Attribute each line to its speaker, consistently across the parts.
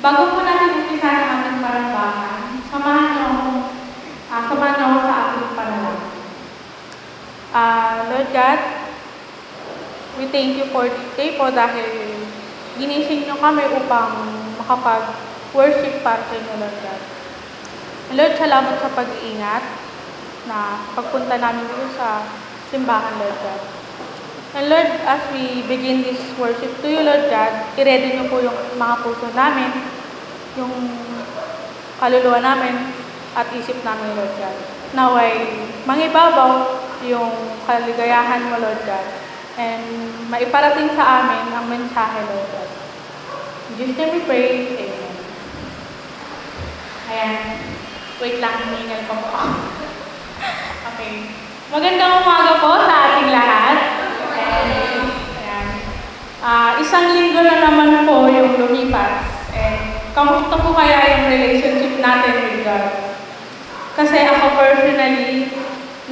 Speaker 1: Bago po natin umpisa ang ating parambahan, samahan niyo ako sa ating panalangin. Lord God, we thank you for this day po dahil ginising niyo kami upang makapag-worship para sa inyo, Lord God. Lord, salamat sa pag-iingat na pagpunta namin dito sa simbahan, Lord God. And Lord, as we begin this worship to you, Lord God, i-ready niyo po yung mga puso namin, yung kaluluwa namin, at isip namin, Lord God. Naway, mangibabaw yung kaligayahan mo, Lord God, and maiparating sa amin ang mensahe, Lord God. In Jesus' name we pray, Amen. Ayan. Wait lang, hiningal ko po. Okay. Magandang umaga po sa ating lahat. Ayan. Isang linggo na naman po yung lumipas. Kamusta po kaya yung relationship natin with God? Kasi ako personally,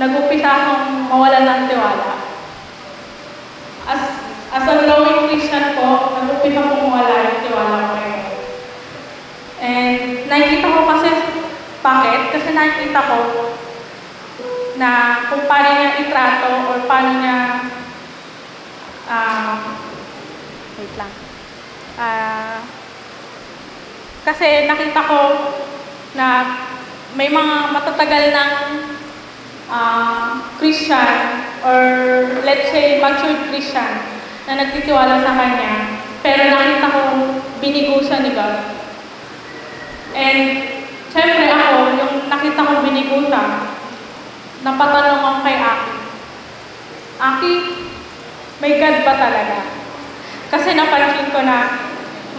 Speaker 1: nag-upisa akong mawalan ng tiwala. As a growing Christian po, nag-upisa akong mawala yung tiwala ko kay God. And nakikita ko kasi, bakit? Kasi nakikita ko na kung paano niya itrato or paano niya wait lang. Kasi nakita ko na may mga matatagal ng Christian or let's say matured Christian na nagtitiwala sa Kanya, pero nakita ko binigusan ni God. And syempre ako, yung nakita ko binigusan, napatanong ako kay Aki, may God ba talaga? Kasi napansin ko na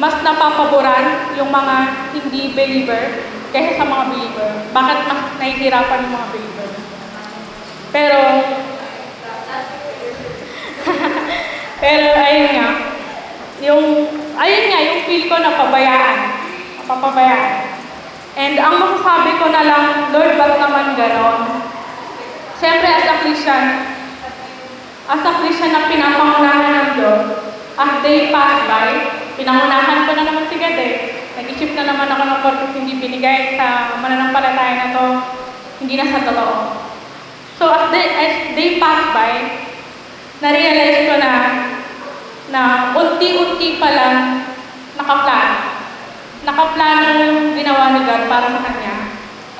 Speaker 1: mas napapaboran yung mga hindi believer kaysa sa mga believer. Bakit mas nahihirapan yung mga believer? Pero ayun nga, yung feel ko na papabayaan. And ang masasabi ko na lang, Lord, ba't naman ganon? Siyempre, as a Christian na pinapangunahan ng Diyos, as day pass by, pinangunahan ko na naman si God eh. Nag-isip na naman ako ng purpose hindi binigay sa mananampalataya na to, hindi na sa totoo. So as day pass by, na-realize ko na unti-unti pa lang nakaplano. Nakaplano yung ginawa ni God para sa Kanya.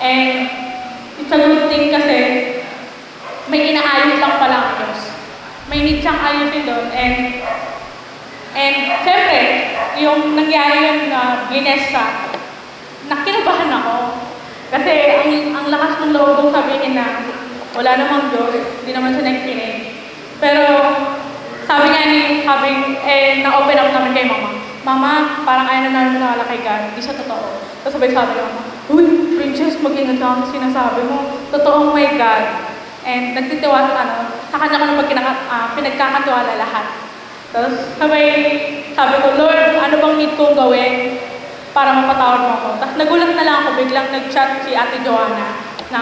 Speaker 1: And it's a good thing kasi may inaayos lang pala ang Diyos. May need siyang ayusin doon. And siyempre, yung nangyari yun na blines siya, nakinabahan ako. Kasi ang lakas ng loob kong sabihin na wala namang Diyos, hindi naman siya nakikinig. Pero sabi na-open up naman kay Mama. Mama, parang ayaw na namin nakala kay God, hindi siya totoo. Tapos sabi ni Mama, uy, Princess, mag-ingat ka sa sinasabi mo. Totoo, my God. And nagtitiwala, sa kanya ko na pinagkakatiwala lahat. Tapos sabi ko, Lord, ano bang need kong gawin para mapatawad mo ako? Tapos nagulat na lang ako, biglang nag-chat si Ate Joanna na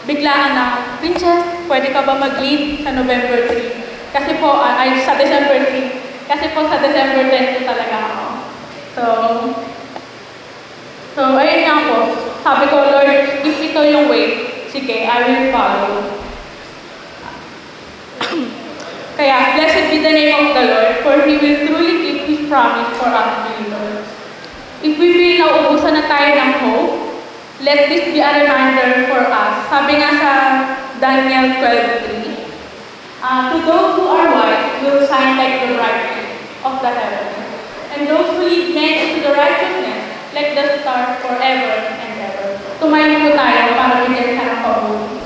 Speaker 1: biglaan na, Princess, pwede ka ba mag-lead sa November 3? Kasi po, sa December 3. Kasi po sa December 10 po talaga ako. So ayun nga po, sabi ko, Lord, if ito yung way, sige, I will follow. Kaya, blessed be the name of the Lord, for He will truly keep His promise for us believers. If we feel nauubusan na tayo ng hope, let this be a reminder for us. Sabi nga sa Daniel 12:3, to those who are wise will shine like the brightness of the heaven, and those who lead men into the righteousness, like the stars forever and ever. Tumayo po tayo para bigyan ka ng pabuti.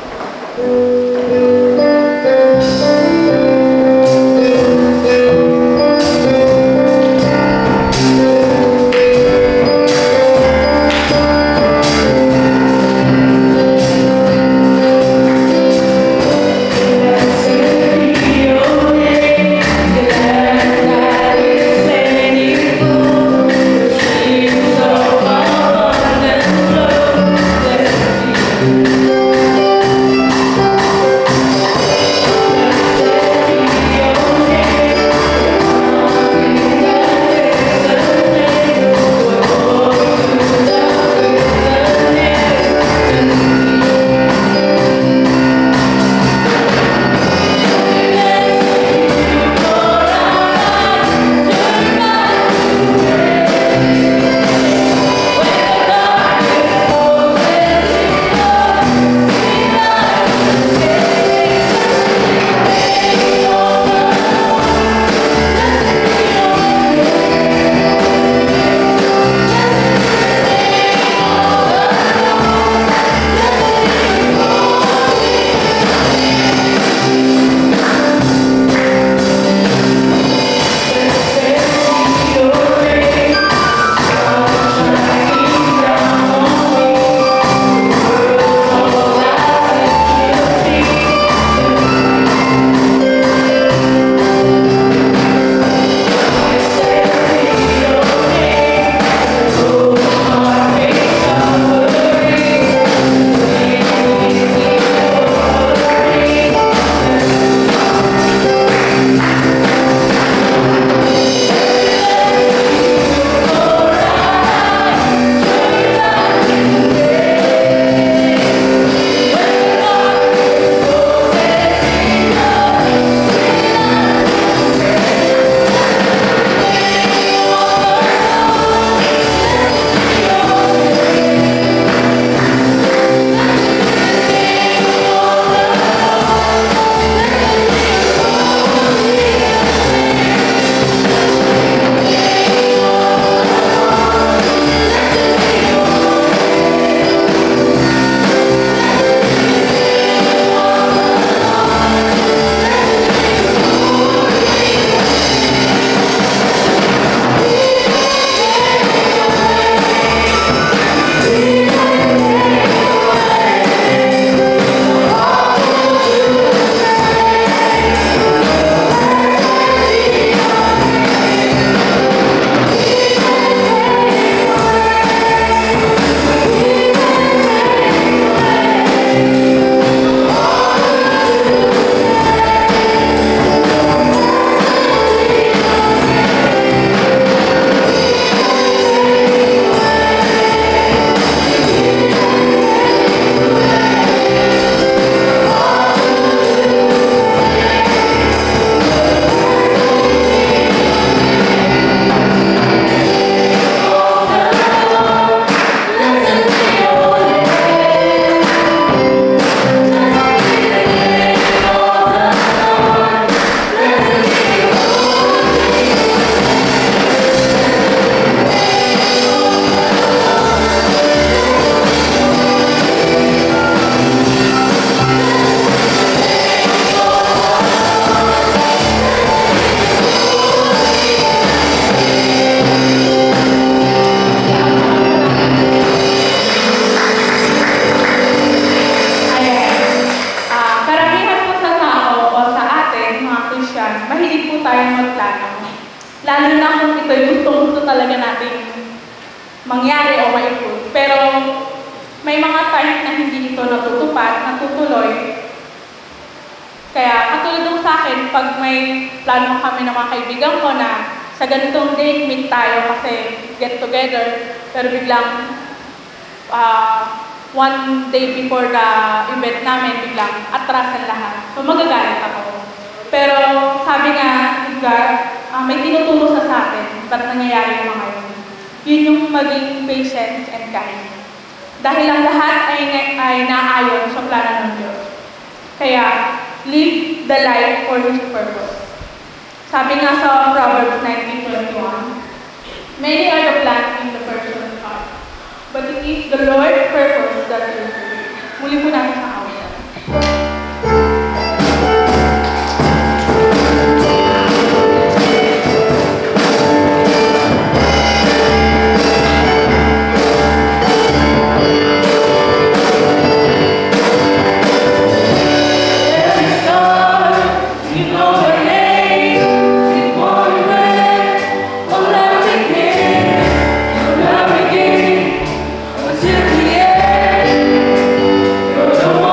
Speaker 1: Lalo na kung ito'y gustong-gusto talaga natin mangyari o maipod. Pero may mga time na hindi ito natutupad, natutuloy. Kaya katulad ng sa akin, pag may plano kami ng mga kaibigan ko na sa ganitong date, meet tayo kasi get together, pero biglang one day before the event namin, biglang atrasan lahat. So magagalit ako. Pero sabi nga, God, may tinuturo sa atin, ba't nangyayari yung mga yun? Yun yung maging patient and kind. Dahil ang lahat ay naayon sa plano ng Diyos. Kaya, live the life for His purpose. Sabi nga sa Proverbs 19:21, many are the plans in the person's heart, but it is the Lord's purpose that will prevail. Muli po natin sa awit.
Speaker 2: You're the one.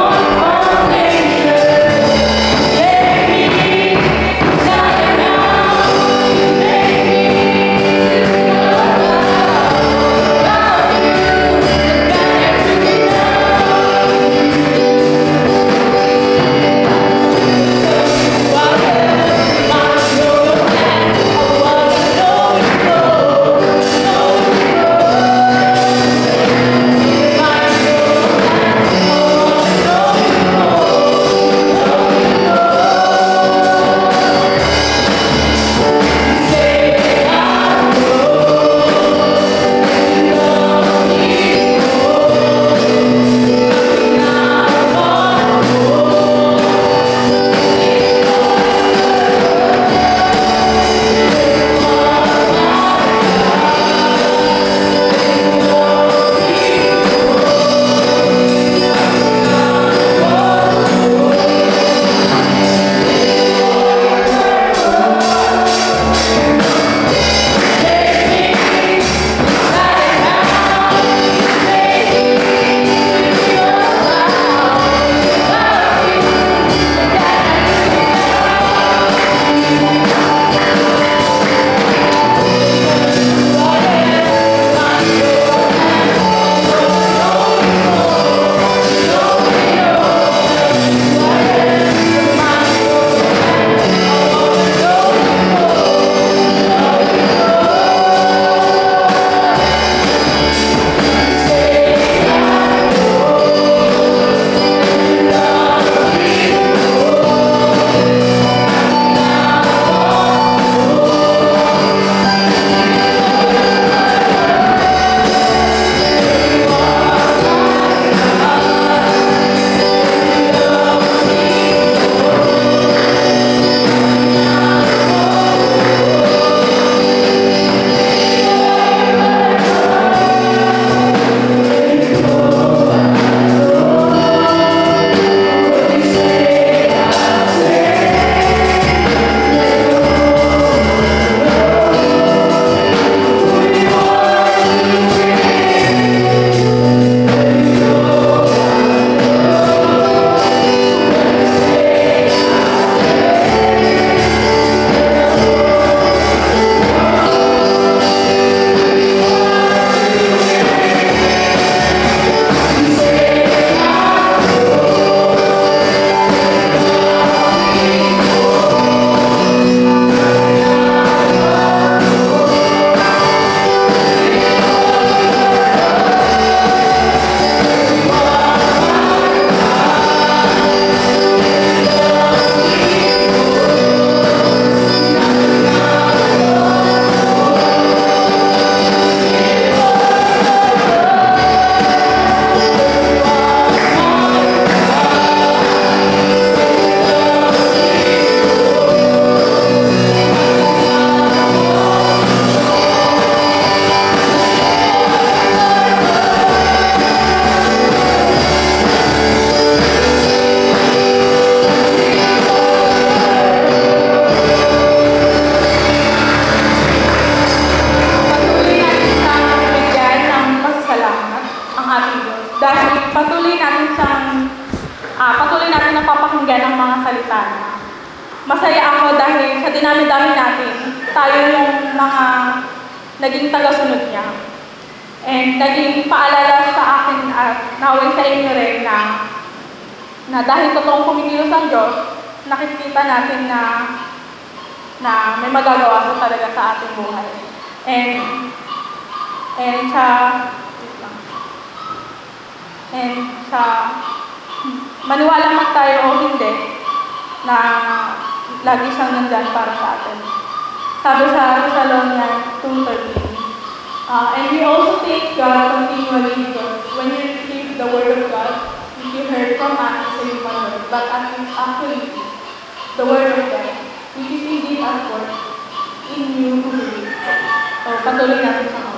Speaker 1: masaya ako dahil sa dinami-dami natin, tayo yung mga naging tagasunod niya. And naging paalala sa akin at naway sa inyo rin na dahil totoong kumikilos ang Diyos, nakikita natin na may magagawa ko talaga sa ating buhay. And sa maniwala man tayo o hindi, na lagi siyang nandyan para sa atin. Sabi sa Thessalonians 2:13, and we also thank God continually because when you receive the word of God, which you heard from us as a human word, but actually the word of God, which is indeed at work in you who believe. So, patuloy natin sa mga.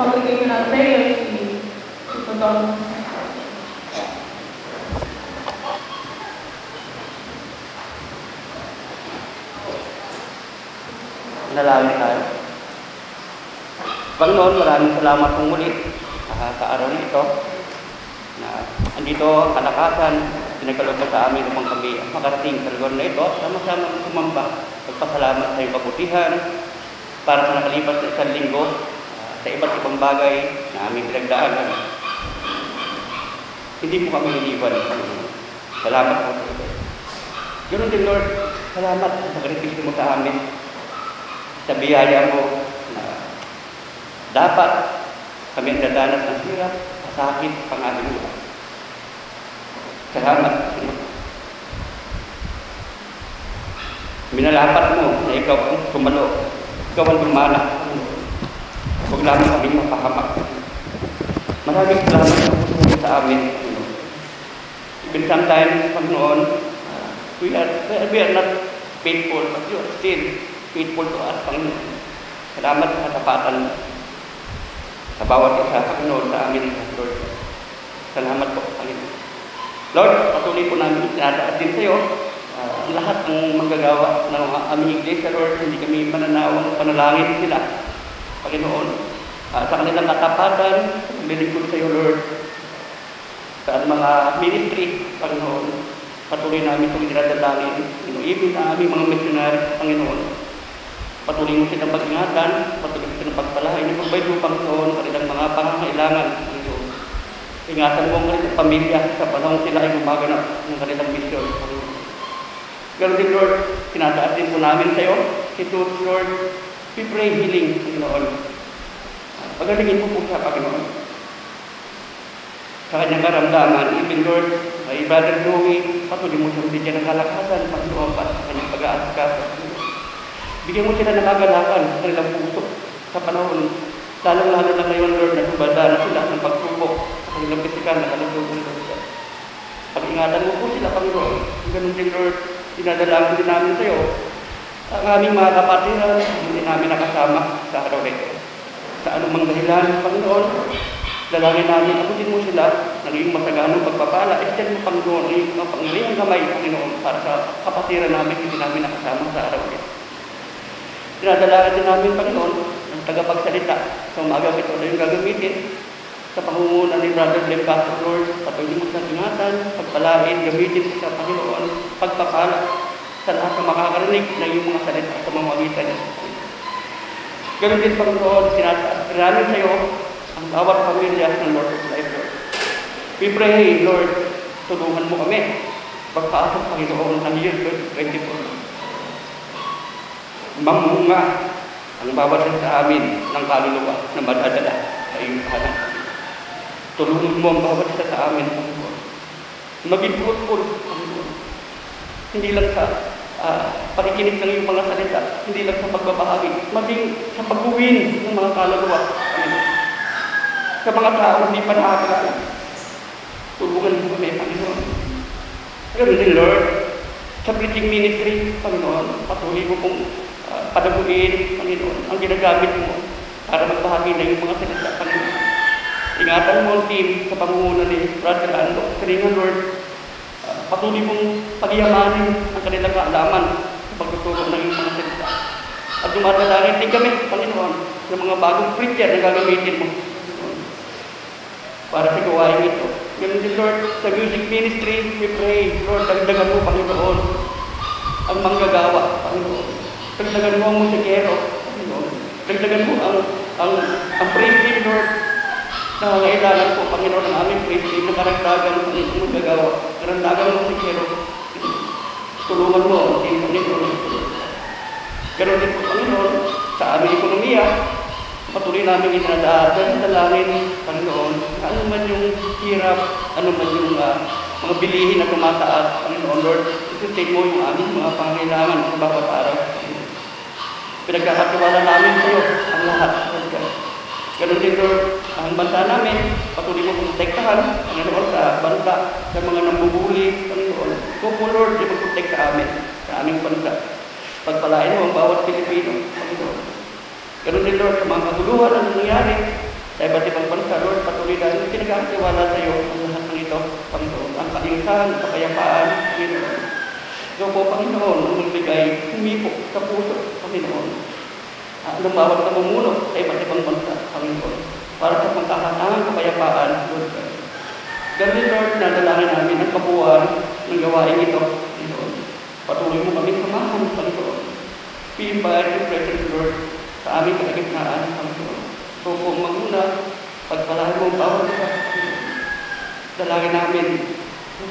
Speaker 1: pagbigay ko ng prayer, si Totoo.
Speaker 2: Nalangin tayo. Panginoon, maraming salamat kong muli sa araw na ito na andito kalakasan, pinagkaloob mo sa amin upang kami makarating sa lugar na ito, sama-sama sumamba. Magpasalamat sa iyong kabutihan para sa nakalipas na isang linggo sa iba't ibang bagay na aming pinagdaanan. Hindi mo kami iniwan. Salamat po sa ito. Ganoon din, Lord, salamat sa sakripisyo mo sa amin. Sa biyaya mo na dapat kami ang dadanas ng hirap, sakit, pang-aliwa. Salamat. Minalapat mo na ikaw ang tumalo, ikaw ang lumana. Huwag namin kaming mapahamak. Maraming salamat na puso sa amin. Even sometimes, Panginoon, we are not faithful, but you are still faithful to us, Panginoon. Salamat sa katapatan sa bawat isa, Panginoon, sa amin, Lord. Salamat po, Panginoon. Lord, patuloy po namin tinataas din sa iyo ang lahat ng manggagawa ng aming iglesia, Lord. Hindi kami mananawang panalangin sila, Panginoon. Sa kanilang katapatan, paglilingkod sa iyo, Lord. Sa mga ministry, Panginoon, patuloy namin itong dinadalangin. Even na aming mga missionary, Panginoon. Patuloy mo silang pag-ingatan, patuloy mo silang pagpalain, yung pagbaydo, Panginoon, kanilang mga pangangailangan, Panginoon. Ingatan mo ang kanilang pamilya sa panahon sila ay gumaganap ng kanilang misyon, Panginoon. Ganoon din, Lord, tinataas din po namin sa iyo. Ito, Lord, we pray healing, Panginoon. Pagalingin mo po siya, Panginoon. Sa kanyang karamdaman, even, Lord, ay Brother Joey, patuloy mo siyang bigyan ng kalakasan, Panginoon, para sa kanyang pag-aasikaso. Bigyan mo sila ng kagalakan sa kanilang puso sa panahon. Lalong-lalo na ngayon, Lord, na subada na sila ng pagsubok sa kanilang pisikal na kalusugan. Pag-ingatan mo po sila, Panginoon. Ganun din, Lord, dinadalangin din namin sa iyo. Ang aming mga kapatiran, hindi namin nakasama sa araw na ito. Sa anumang dahilan, Panginoon, dalangin namin, akutin mo sila ng iyong masaganang pagpapala. Extend mo, Panginoon, ang iyong pangyarihang kamay, Panginoon, para sa kapatiran namin, hindi namin nakasama sa araw na ito. Dinadalangin din namin, Panginoon, ng tagapagsalita sa umagang ito na yung gagamitin sa pangunguna ni Brother Glenn Castro, Lord. Patuloy mo sa ingatan, pagpalain, gamitin sa Panginoon, pagpapala sa lahat ng makakarinig ng iyong mga salita sa mamagitan niya. Ganun din, Panginoon, tinataas namin sa iyo ang bawat pamilya ng Lord of Life, Lord. We pray, Lord, tulungan mo kami pagpasok, Panginoon, ng year 2024. Mamunga ang bawat sa amin ng kaluluwa na madadala sa iyong kahanan. Tulungan mo ang bawat sa amin, Panginoon. Maging fruitful, Panginoon. Hindi lang sa pakikinig ng iyong mga salita, hindi lang sa pagbabahagi, maging sa pag-uwin ng mga kaluluwa, Panginoon. Sa mga tao hindi pa nakakilala, tulungan mo kami, Panginoon. Ganun din, Lord, sa preaching ministry, Panginoon, patuloy mo kong padaguin, Panginoon, ang ginagamit mo para magbahagi na yung mga salita, Panginoon. Ingatan mo ang team sa pangunguna ni Brother Ando. Kalingan, Lord, patuloy mong pagyamanin ang kanilang kaalaman sa pagtutulong ng iyong mga salita. At dumadalangin din kami, Panginoon, ng mga bagong preacher na gagamitin mo, Panginoon, para sa gawain ito. Ganun din, Lord, sa music ministry, we pray, Lord, dagdagan mo, Panginoon, ang manggagawa, Panginoon. Dagdagan mo ang musikero, Panginoon. Dagdagan mo ang praise team, Lord. Nangangailangan po, Panginoon, ang aming praise team na karagdagan, Panginoon, magagawa. Karagdagan ng musikero. Tulungan mo ang team, Panginoon. Ganon din po, Panginoon, sa aming ekonomiya, patuloy namin dalangin, Panginoon, ano man yung hirap, ano man yung mga bilihin na tumataas, Panginoon, Lord, isustain mo yung aming mga pangailangan sa bawat araw. Pinagkakatiwala namin sa iyo ang lahat. Ganun din, Lord, ang bansa namin, patuloy mo protektahan, Panginoon, sa bansa, sa mga nambubuli, Panginoon. Kupo, Lord, di magprotekta amin sa aming bansa. Pagpalain mo ang bawat Pilipino, Panginoon. Ganun din, Lord, sa mga kaguluhan ang nangyayari sa Sa iba't ibang bansa, Lord, patuloy namin pinagkakatiwala sa iyo ang lahat ng ito, Panginoon. Ang kaingsan, kapayapaan, Panginoon. Ikaw po, Panginoon, ang magbigay, humipok sa puso, Panginoon. Lumawag na mumuno sa iba't ibang bansa, Panginoon. Para sa pagkakatangang kapayapaan, Lord. Ganun, Lord, nadalangin namin ang kabuuan ng gawain ito, Panginoon. Patuloy mo kami samahan, Panginoon. We invite your presence, Lord, sa aming kalagitnaan, Panginoon. So kung magmuna, pagpalahan mo ang bawat isa, dalangin namin,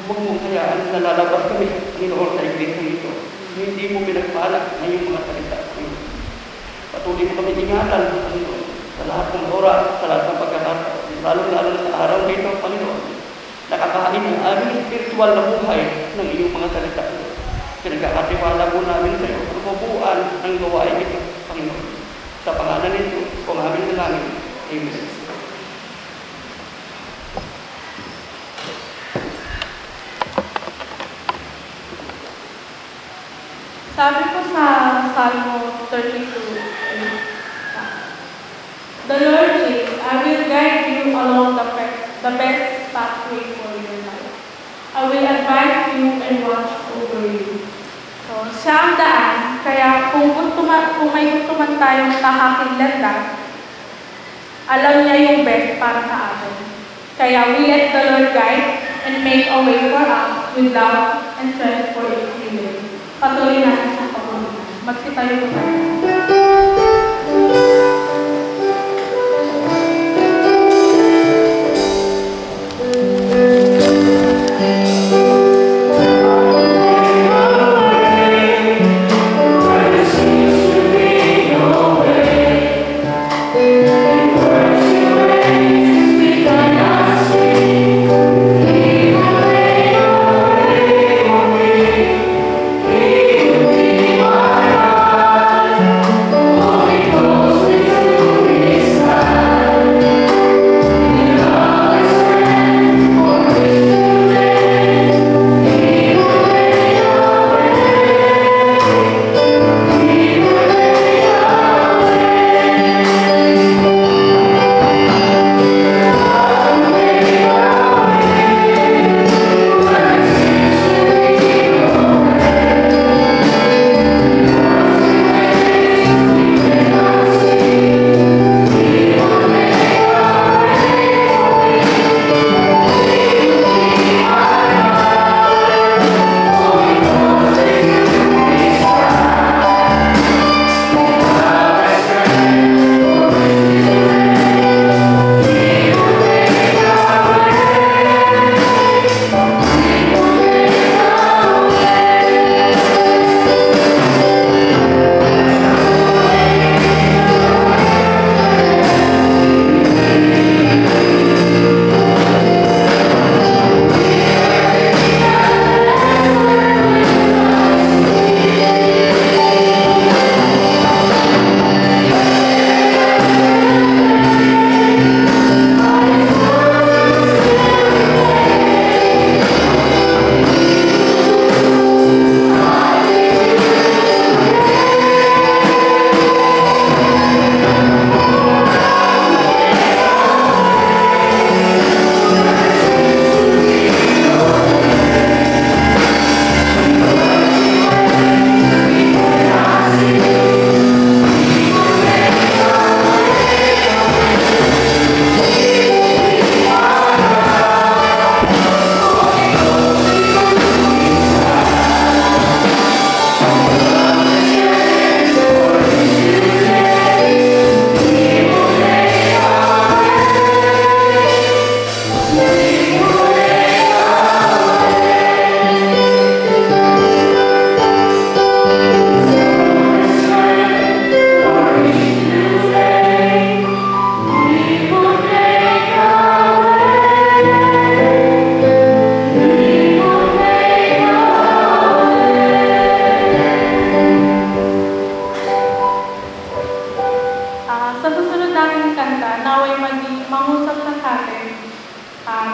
Speaker 2: huwag mong hayaan na lalabas kami, Panginoon, sa iglesia ito. Hindi mo pinagpala na yung mga salita, Panginoon. Patuloy mo kami ingatan, Panginoon, sa lahat ng oras, sa lahat ng pagkakataon, lalo-lalo sa araw nito, Panginoon. Nakakain ang aming spiritual na buhay ng iyong mga salita. Pinagkakatiwala po namin sa iyo ang kabuuan ng gawain ito, Panginoon. Sa pangalan nito, kung aming dalangin. Amen.
Speaker 1: Sabi ko sa Salmo 32, The Lord says, I will guide you along the best pathway for your life. I will advise you and watch over you. So, siya ang daan, kaya kung may gusto man tayong tahaking landas, alam niya yung best para sa atin. Kaya we let the Lord guide and make a way for us with love and strength for His healing. Patuloy natin sa pagpunan. Magsitayo po tayo.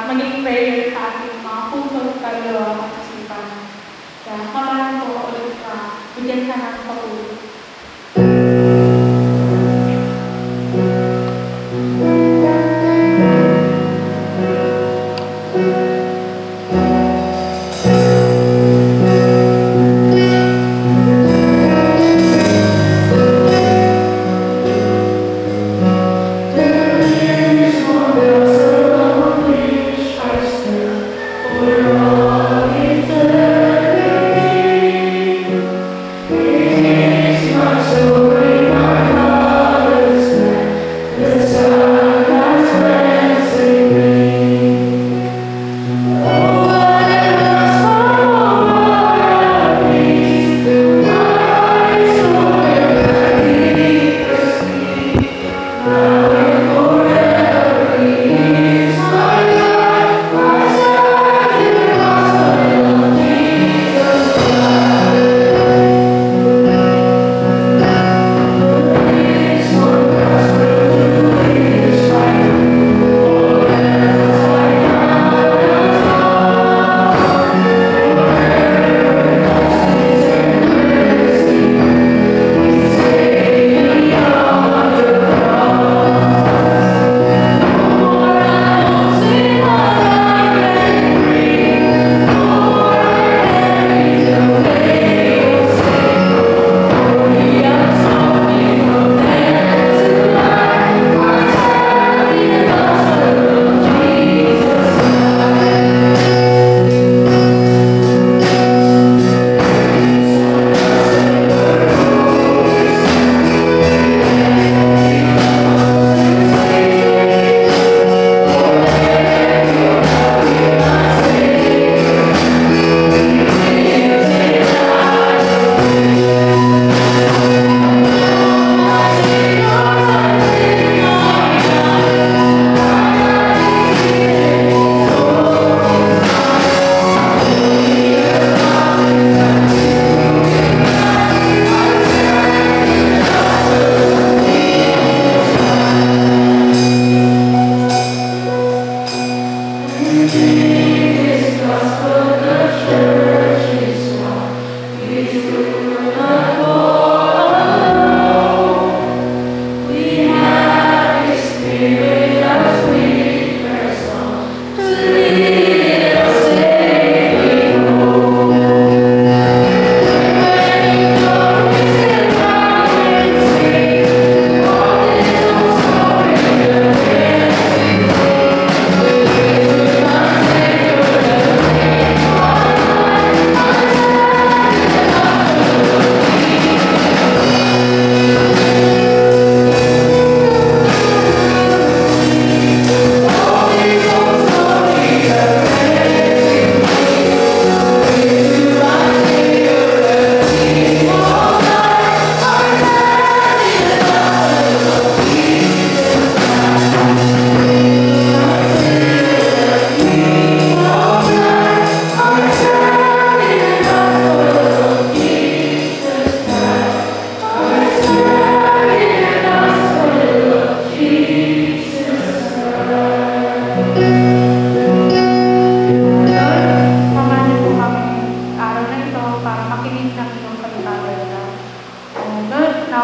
Speaker 1: maging prayer sa ating mga puso, kaluluwa at isipan. Kaya kamalan po ulit sa bigyan ka ng papuri.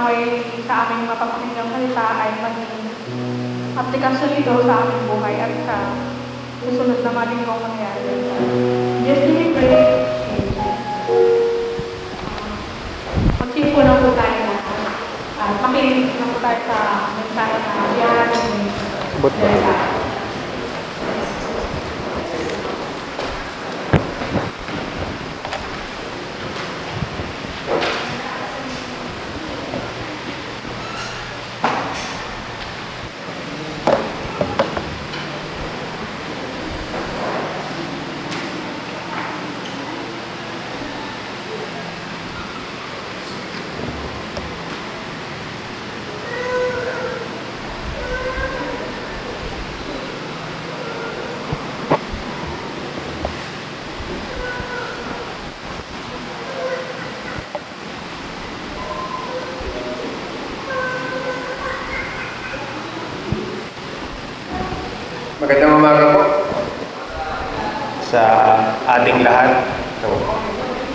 Speaker 1: naway sa aming mapapakinggang salita ay maging aplikasyon nito sa aming buhay at sa susunod na malingkong mangyari. Diyos, we pray. Magsimpo na po tayo na. Makinig na po tayo sa mensahe na yan.
Speaker 3: Magandang umaga po sa ating lahat.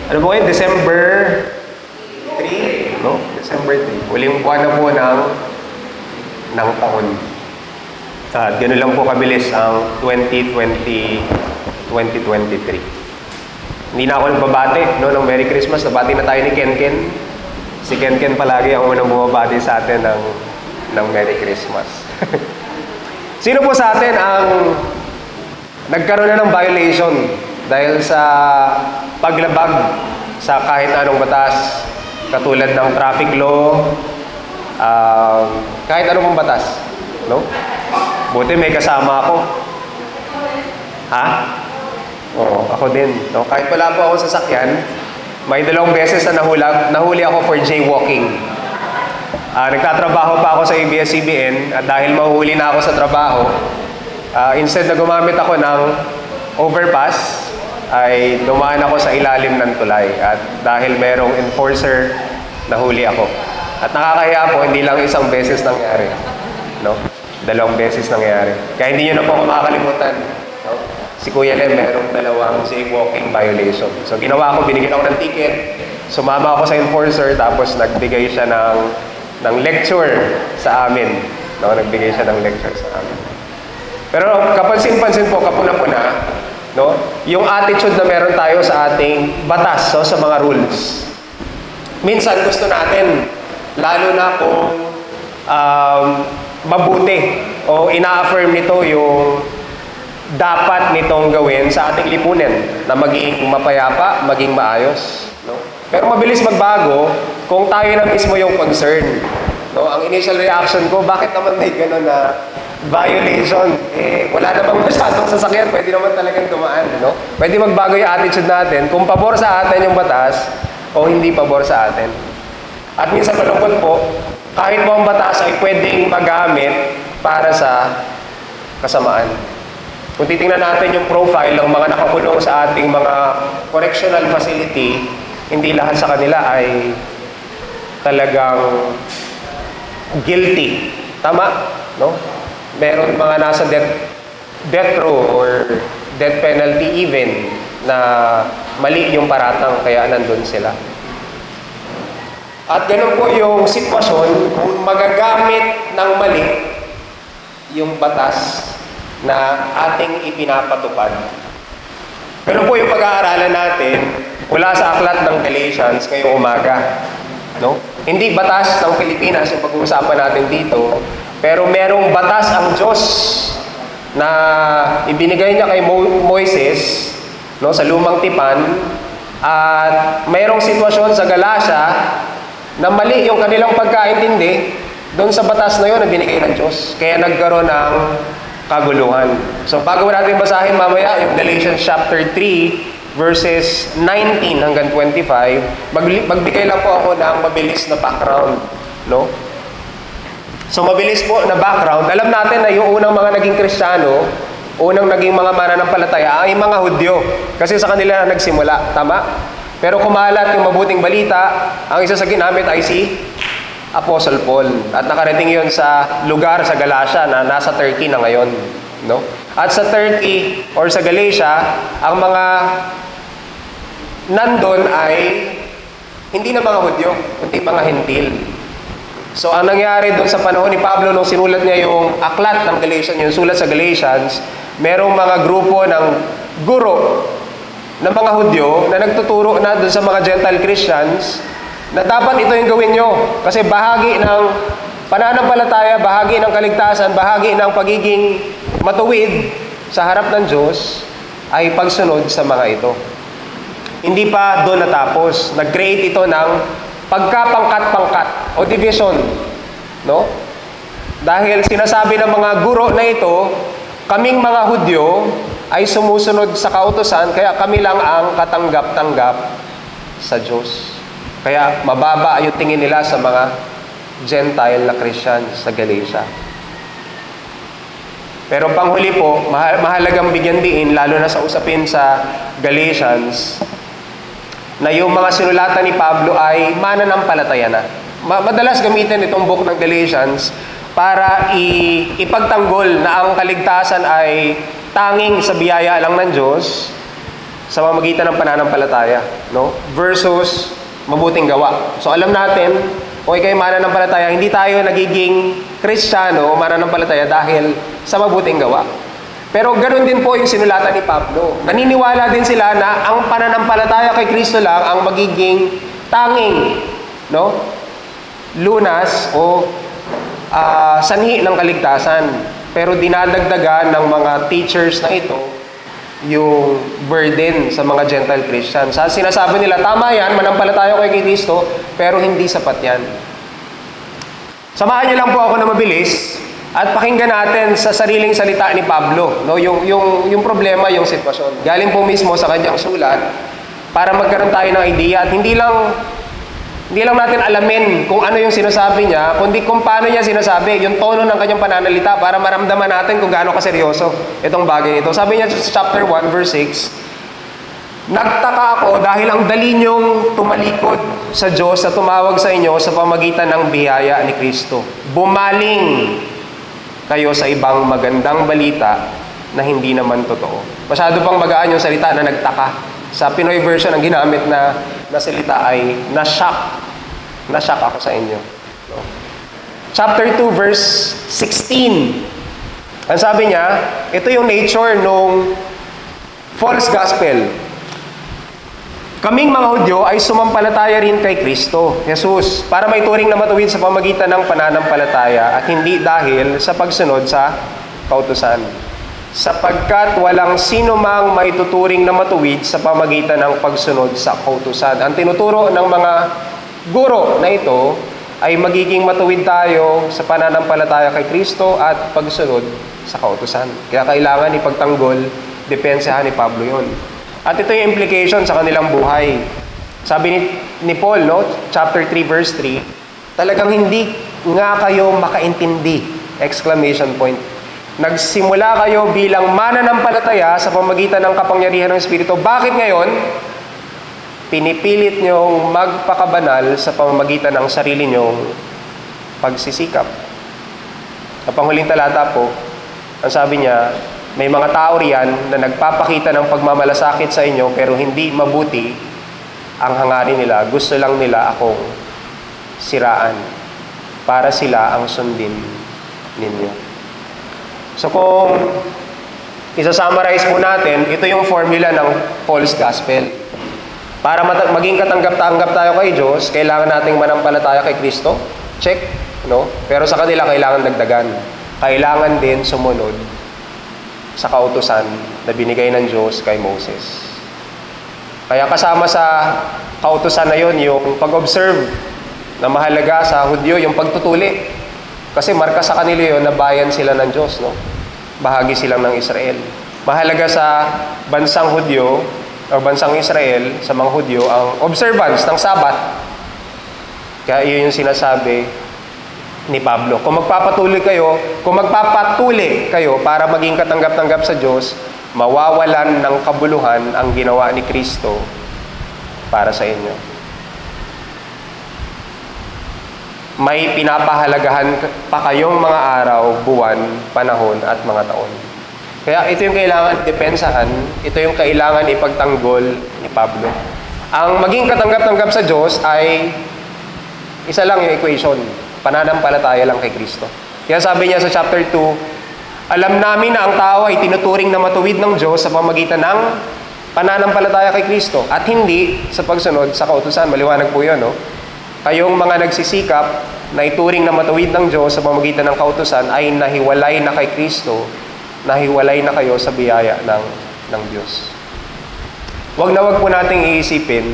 Speaker 3: Ano po ngayon? December 3? No? December 3. Huling buwan na po ng taon. At gano'n lang po kabilis ang 2023. Hindi na ako nagbabati ng Merry Christmas. Nabati na tayo ni Ken. Si Ken palagi ang unang bumabati sa atin ng Merry Christmas. Sino po sa atin ang nagkaroon na ng violation dahil sa paglabag sa kahit anong batas, katulad ng traffic law, kahit anong batas, no? Buti may kasama ako. Ha? Oo, ako din. No? Kahit wala po ako sa sakyan, may 2 beses na nahuli ako for jaywalking. Nagtatrabaho pa ako sa ABS-CBN at dahil mahuhuli na ako sa trabaho, instead na gumamit ako ng overpass, ay dumaan ako sa ilalim ng tulay. At dahil merong enforcer, nahuli ako. At nakakahiya po, hindi lang 1 beses nangyari. No? 2 beses nangyari. Kaya hindi nyo na po makakalimutan. No? Si Kuya Lem, merong 2 jaywalking violation. So ginawa ko, binigyan ako ng ticket, sumama ako sa enforcer, tapos nagbigay siya ng lecture sa amin. No, nagbigay siya ng lecture sa amin. Pero kapansin-pansin po, kapuna-puna, no, yung attitude na meron tayo sa ating batas, so, sa mga rules. Minsan gusto natin, lalo na kung mabuti o ina-affirm nito yung dapat nitong gawin sa ating lipunan na maging mapayapa, maging maayos. No? Pero mabilis magbago kung tayo na mismo yung concern. No? Ang initial reaction ko, bakit naman may gano'n na violation? Wala namang masyadong sasakyan, pwede naman talagang dumaan. No? Pwede magbago yung attitude natin kung pabor sa atin yung batas o hindi pabor sa atin. At minsan malungkot po, kahit po ang batas ay pwedeng magamit para sa kasamaan. Kung titingnan natin yung profile ng mga nakakulong sa ating mga correctional facility, hindi lahat sa kanila ay talagang guilty. Tama? No? Meron mga nasa death row or death penalty even na mali yung paratang kaya nandun sila. At ganun po yung sitwasyon kung magagamit ng mali yung batas na ating ipinapatupad. Pero po yung pag-aaralan natin mula sa aklat ng Galatians ngayong umaga. No? Hindi batas ng Pilipinas yung pag-uusapan natin dito, pero merong batas ang Diyos na ibinigay niya kay Moises, no, sa lumang tipan, at mayroong sitwasyon sa Galacia na mali yung kanilang pagkaintindi doon sa batas na yun na binigay ng Diyos. Kaya nagkaroon ng kaguluhan. So bago natin basahin mamaya yung Galatians chapter 3 verses 19 hanggang 25, magbigay lang po ako ng mabilis na background, no? So mabilis po na background. Alam natin na yung unang mga naging Kristiyano, unang naging mga mananampalataya ay mga Hudyo. Kasi sa kanila na nagsimula, tama? Pero kumalat yung mabuting balita, ang isa sa ginamit ay si Apostle Paul. At nakarating yon sa lugar sa Galacia na nasa Turkey na ngayon, no? At sa Turkey or sa Galacia, ang mga nandun ay hindi na mga Hudyo, kundi mga Hentil. So, ang nangyari doon sa panahon ni Pablo nung sinulat niya yung aklat ng Galatians, yung sulat sa Galatians, merong mga grupo ng guro ng mga Hudyo na nagtuturo na doon sa mga Gentile Christians na dapat ito yung gawin nyo. Kasi bahagi ng pananampalataya, bahagi ng kaligtasan, bahagi ng pagiging matuwid sa harap ng Diyos ay pagsunod sa mga ito. Hindi pa doon natapos. Nag-create ito ng pagkapangkat-pangkat o division. No? Dahil sinasabi ng mga guro na ito, kaming mga Hudyo ay sumusunod sa kautusan, kaya kami lang ang katanggap-tanggap sa Diyos. Kaya mababa yung tingin nila sa mga Gentile na Christian sa Galatia. Pero panghuli po, mahalagang bigyan din, lalo na sa usapin sa Galatians, na yung mga sinulatan ni Pablo ay mananampalataya na. Madalas gamitin itong book ng Galatians para ipagtanggol na ang kaligtasan ay tanging sa biyaya lang ng Diyos sa pamamagitan ng pananampalataya, no? Versus mabuting gawa. So alam natin, kung kayo mananampalataya, hindi tayo nagiging Kristiyano o mananampalataya dahil sa mabuting gawa. Pero ganoon din po yung sinulatan ni Pablo. Naniniwala din sila na ang pananampalataya kay Kristo lang ang magiging tanging, no? Lunas o sanhi ng kaligtasan. Pero dinadagdagan ng mga teachers na ito yung burden sa mga Gentile Christians. Sinasabi nila, tama yan, manampalataya ko kay Kristo, pero hindi sapat yan. Samahan niyo lang po ako na mabilis at pakinggan natin sa sariling salita ni Pablo, no, yung problema, yung sitwasyon. Galing po mismo sa kanyang sulat para magkaroon tayo ng idea at hindi lang natin alamin kung ano yung sinasabi niya, kundi kung paano niya sinasabi, yung tono ng kanyang pananalita para maramdaman natin kung gaano kaseryoso itong bagay ito. Sabi niya sa chapter 1 verse 6, nagtaka ako dahil ang dali niyong tumalikod sa Diyos na tumawag sa inyo sa pamagitan ng biyaya ni Kristo. Bumaling kayo sa ibang magandang balita na hindi naman totoo. Masyado pang magaan yung salita na nagtaka. Sa Pinoy version, ang ginamit na salita ay na-shock. Na-shock ako sa inyo. No? Chapter 2, verse 16. Ang sabi niya, ito yung nature nung false gospel. Kaming mga Hudyo ay sumampalataya rin kay Kristo, Jesus, para may turing na matuwid sa pamagitan ng pananampalataya at hindi dahil sa pagsunod sa kautusan. Sapagkat walang sino mang maituturing na matuwid sa pamagitan ng pagsunod sa kautusan. Ang tinuturo ng mga guro na ito ay magiging matuwid tayo sa pananampalataya kay Kristo at pagsunod sa kautusan. Kaya kailangan ipagtanggol, depensahan ni Pablo yun. At ito yung implication sa kanilang buhay. Sabi ni Paul, no, chapter 3, verse 3, talagang hindi nga kayo makaintindi! Exclamation point. Nagsimula kayo bilang mananampalataya sa pamagitan ng kapangyarihan ng Espiritu. Bakit ngayon? Pinipilit niyong magpakabanal sa pamamagitan ng sarili niyong pagsisikap. Sa panghuling talata po, ang sabi niya, may mga tao riyan na nagpapakita ng pagmamalasakit sa inyo pero hindi mabuti ang hangarin nila. Gusto lang nila akong siraan para sila ang sundin ninyo. So kung isa-summarize po natin, ito yung formula ng false gospel. Para maging katanggap-tanggap tayo kay Diyos, kailangan nating manampalataya kay Kristo. Check, no? Pero sa kanila kailangan dagdagan. Kailangan din sumunod sa kautusan na binigay ng Diyos kay Moses. Kaya kasama sa kautusan na yon yung pag-observe na mahalaga sa Hudyo, yung pagtutuli. Kasi marka sa kanila yon na bayan sila ng Diyos, no? Bahagi silang ng Israel. Mahalaga sa bansang Hudyo o bansang Israel, sa mga Hudyo, ang observance ng Sabat. Kaya yun yung sinasabi ni Pablo. Kung magpapatuloy kayo para maging katanggap-tanggap sa Diyos, mawawalan ng kabuluhan ang ginawa ni Kristo para sa inyo. May pinapahalagahan pa kayong mga araw, buwan, panahon, at mga taon. Kaya ito yung kailangan depensahan, ito yung kailangan ipagtanggol ni Pablo. Ang maging katanggap-tanggap sa Diyos ay isa lang yung equation. pananampalataya lang kay Kristo. Kaya sabi niya sa chapter 2, alam namin na ang tao ay tinuturing na matuwid ng Diyos sa pamamagitan ng pananampalataya kay Kristo at hindi sa pagsunod sa kautusan. Maliwanag po yun, no? Kayong mga nagsisikap na ituring na matuwid ng Diyos sa pamamagitan ng kautusan ay nahiwalay na kay Kristo, nahiwalay na kayo sa biyaya ng Diyos. Wag na wag po nating iisipin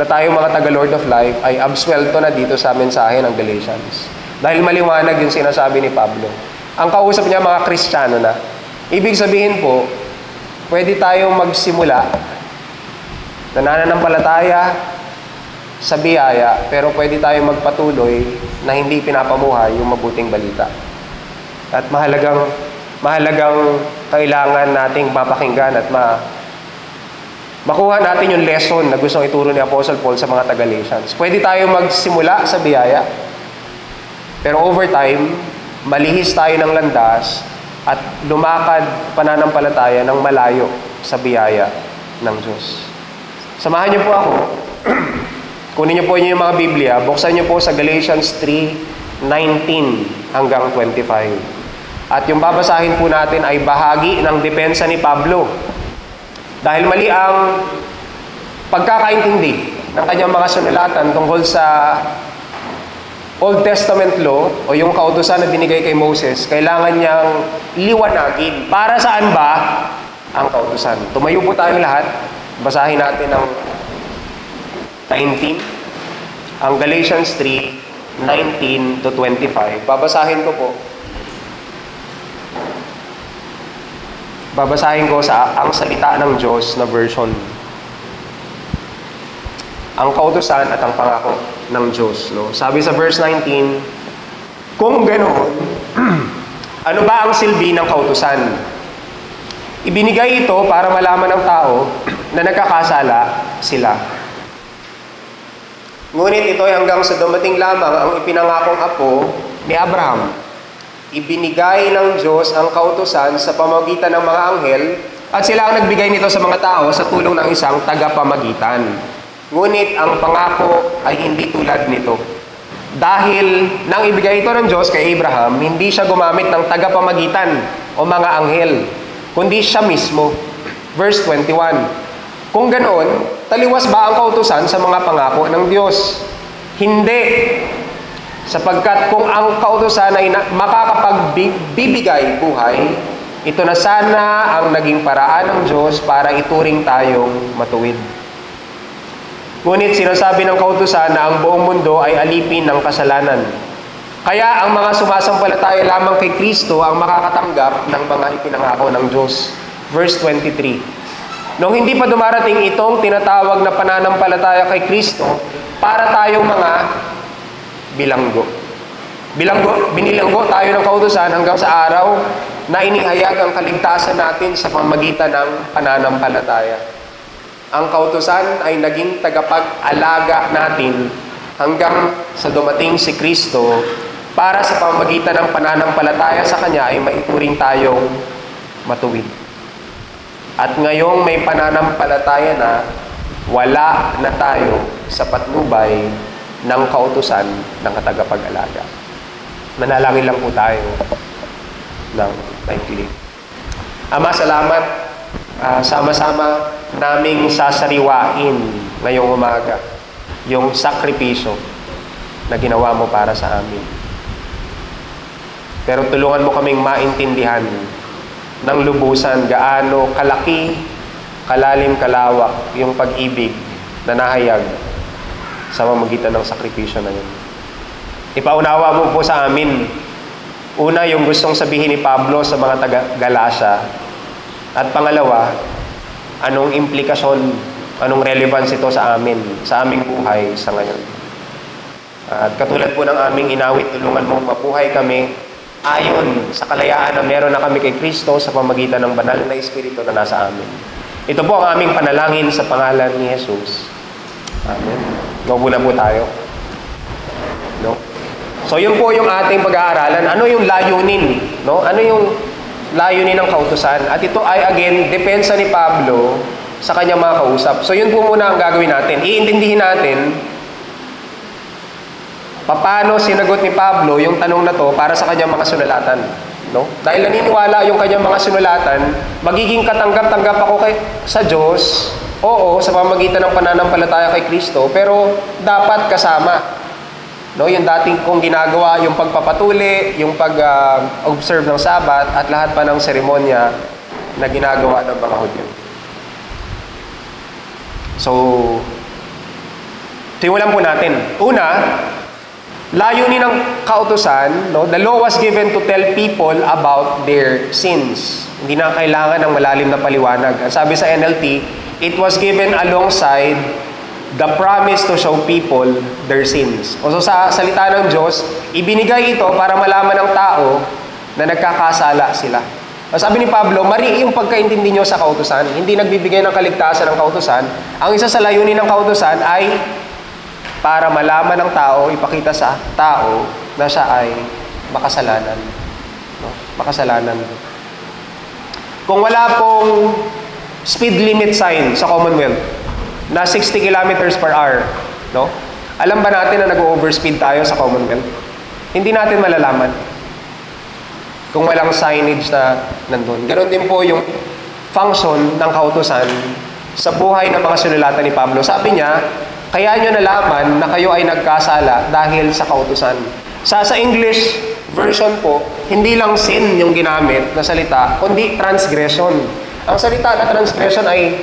Speaker 3: na tayo mga taga-Lord of Life ay absuelto na dito sa mensahe ng Galatians. Dahil maliwanag yung sinasabi ni Pablo. Ang kausap niya mga Kristiyano na. Ibig sabihin po, pwede tayong magsimula na nananampalataya sa biyaya, pero pwede tayong magpatuloy na hindi pinapamuhay yung mabuting balita. At mahalagang kailangan nating mapakinggan at makuha natin yung lesson na gustong ituro ni Apostle Paul sa mga taga-Galatians. Pwede tayong magsimula sa biyaya, pero over time, malihis tayo ng landas at lumakad pananampalataya ng malayo sa biyaya ng Diyos. Samahan niyo po ako. Kunin niyo po yung mga Biblia. Buksan niyo po sa Galatians 3:19 hanggang 25. At yung babasahin po natin ay bahagi ng depensa ni Pablo. Dahil mali ang pagkakaintindi ng kanyang mga sunulatan tungkol sa Old Testament law o yung kautusan na binigay kay Moses, kailangan niyang liwanagin. Para saan ba ang kautusan? Tumayo po tayong lahat. Basahin natin ang 19. Ang Galatians 3:19 to 25. Babasahin ko po. Babasahin ko ang salita ng Diyos na version. Ang kautusan at ang pangako ng Diyos. No? Sabi sa verse 19, kung ganoon, ano ba ang silbi ng kautusan? Ibinigay ito para malaman ng tao na nagkakasala sila. Ngunit ito ay hanggang sa dumating lamang ang ipinangakong apo ni Abraham. Ibinigay ng Diyos ang kautusan sa pamamagitan ng mga anghel at sila ang nagbigay nito sa mga tao sa tulong ng isang tagapamagitan. Ngunit ang pangako ay hindi tulad nito. Dahil nang ibigay ito ng Diyos kay Abraham, hindi siya gumamit ng tagapamagitan o mga anghel, kundi siya mismo. Verse 21. Kung ganoon, taliwas ba ang kautusan sa mga pangako ng Diyos? Hindi. Sapagkat kung ang kautusan ay makakapagbibigay buhay, ito na sana ang naging paraan ng Diyos para ituring tayong matuwid. Ngunit sinasabi ng kautusan na ang buong mundo ay alipin ng kasalanan. Kaya ang mga sumasampalataya lamang kay Kristo ang makakatanggap ng mga ipinangako ng Diyos. Verse 23. Nung hindi pa dumarating itong tinatawag na pananampalataya kay Kristo, para tayong mga bilanggo. Binilanggo tayo ng kautusan hanggang sa araw na inihayag ang kaligtasan natin sa pamamagitan ng pananampalataya. Ang kautusan ay naging tagapag-alaga natin hanggang sa dumating si Kristo para sa pamamagitan ng pananampalataya sa Kanya ay maituring tayong matuwid. At ngayong may pananampalataya na, wala na tayo sa patnubay ng kautusan ng tagapag-alaga. Manalangin lang po tayo ng nakikinig. Ama, salamat. Sama-sama naming sasariwain ngayong umaga yung sakripisyo na ginawa mo para sa amin. Pero tulungan mo kaming maintindihan ng lubusan gaano kalaki, kalalim, kalawak yung pag-ibig na nahayag sa pamamagitan ng sakripisyo na yun. Ipaunawa mo po sa amin, una, yung gustong sabihin ni Pablo sa mga taga-Galacia. At pangalawa, anong implikasyon, anong relevance ito sa amin, sa aming buhay sa ngayon. At katulad po ng aming inawit, tulungan mong mabuhay kami ayon sa kalayaan na meron na kami kay Kristo sa pamamagitan ng banal na Espiritu na nasa amin. Ito po ang aming panalangin sa pangalan ni Jesus. Amen. Gawin na po tayo. No? So yun po yung ating pag-aaralan. Ano yung layunin? No? Ano yung layunin ng kautusan? At ito ay again, depensa ni Pablo sa kanyang mga kausap. So yun po muna ang gagawin natin. Iintindihin natin paano sinagot ni Pablo yung tanong na to para sa kanyang mga sinulatan. No? Dahil naniniwala yung kanyang mga sinulatan, magiging katanggap-tanggap ako sa Diyos, oo, sa pamamagitan ng pananampalataya kay Kristo, pero dapat kasama. No, yung dating kong ginagawa, yung pagpapatuli, yung pag-observe ng Sabat, at lahat pa ng seremonya na ginagawa ng mga Hudyo. So, simulan po natin. Una, layunin ng kautusan, no? The law was given to tell people about their sins. Hindi na kailangan ng malalim na paliwanag. Ang sabi sa NLT, it was given alongside the promise to show people their sins. O so sa salita ng Diyos, ibinigay ito para malaman ng tao na nagkakasala sila. O sabi ni Pablo, mari yung pagkaintindi nyo sa kautusan. Hindi nagbibigay ng kaligtasan ng kautusan. Ang isa sa layunin ng kautusan ay para malaman ng tao, ipakita sa tao na siya ay makasalanan. No? Makasalanan. Kung wala pong speed limit sign sa Commonwealth, na 60 kilometers per hour, no? Alam ba natin na nag-overspeed tayo sa Commonwealth? Hindi natin malalaman kung walang signage na nandun. Ganon din po yung function ng kautusan sa buhay ng mga sinulatan ni Pablo. Sabi niya, kaya nyo nalaman na kayo ay nagkasala dahil sa kautusan. Sa English version po, hindi lang sin yung ginamit na salita, kundi transgression. Ang salita na transgression ay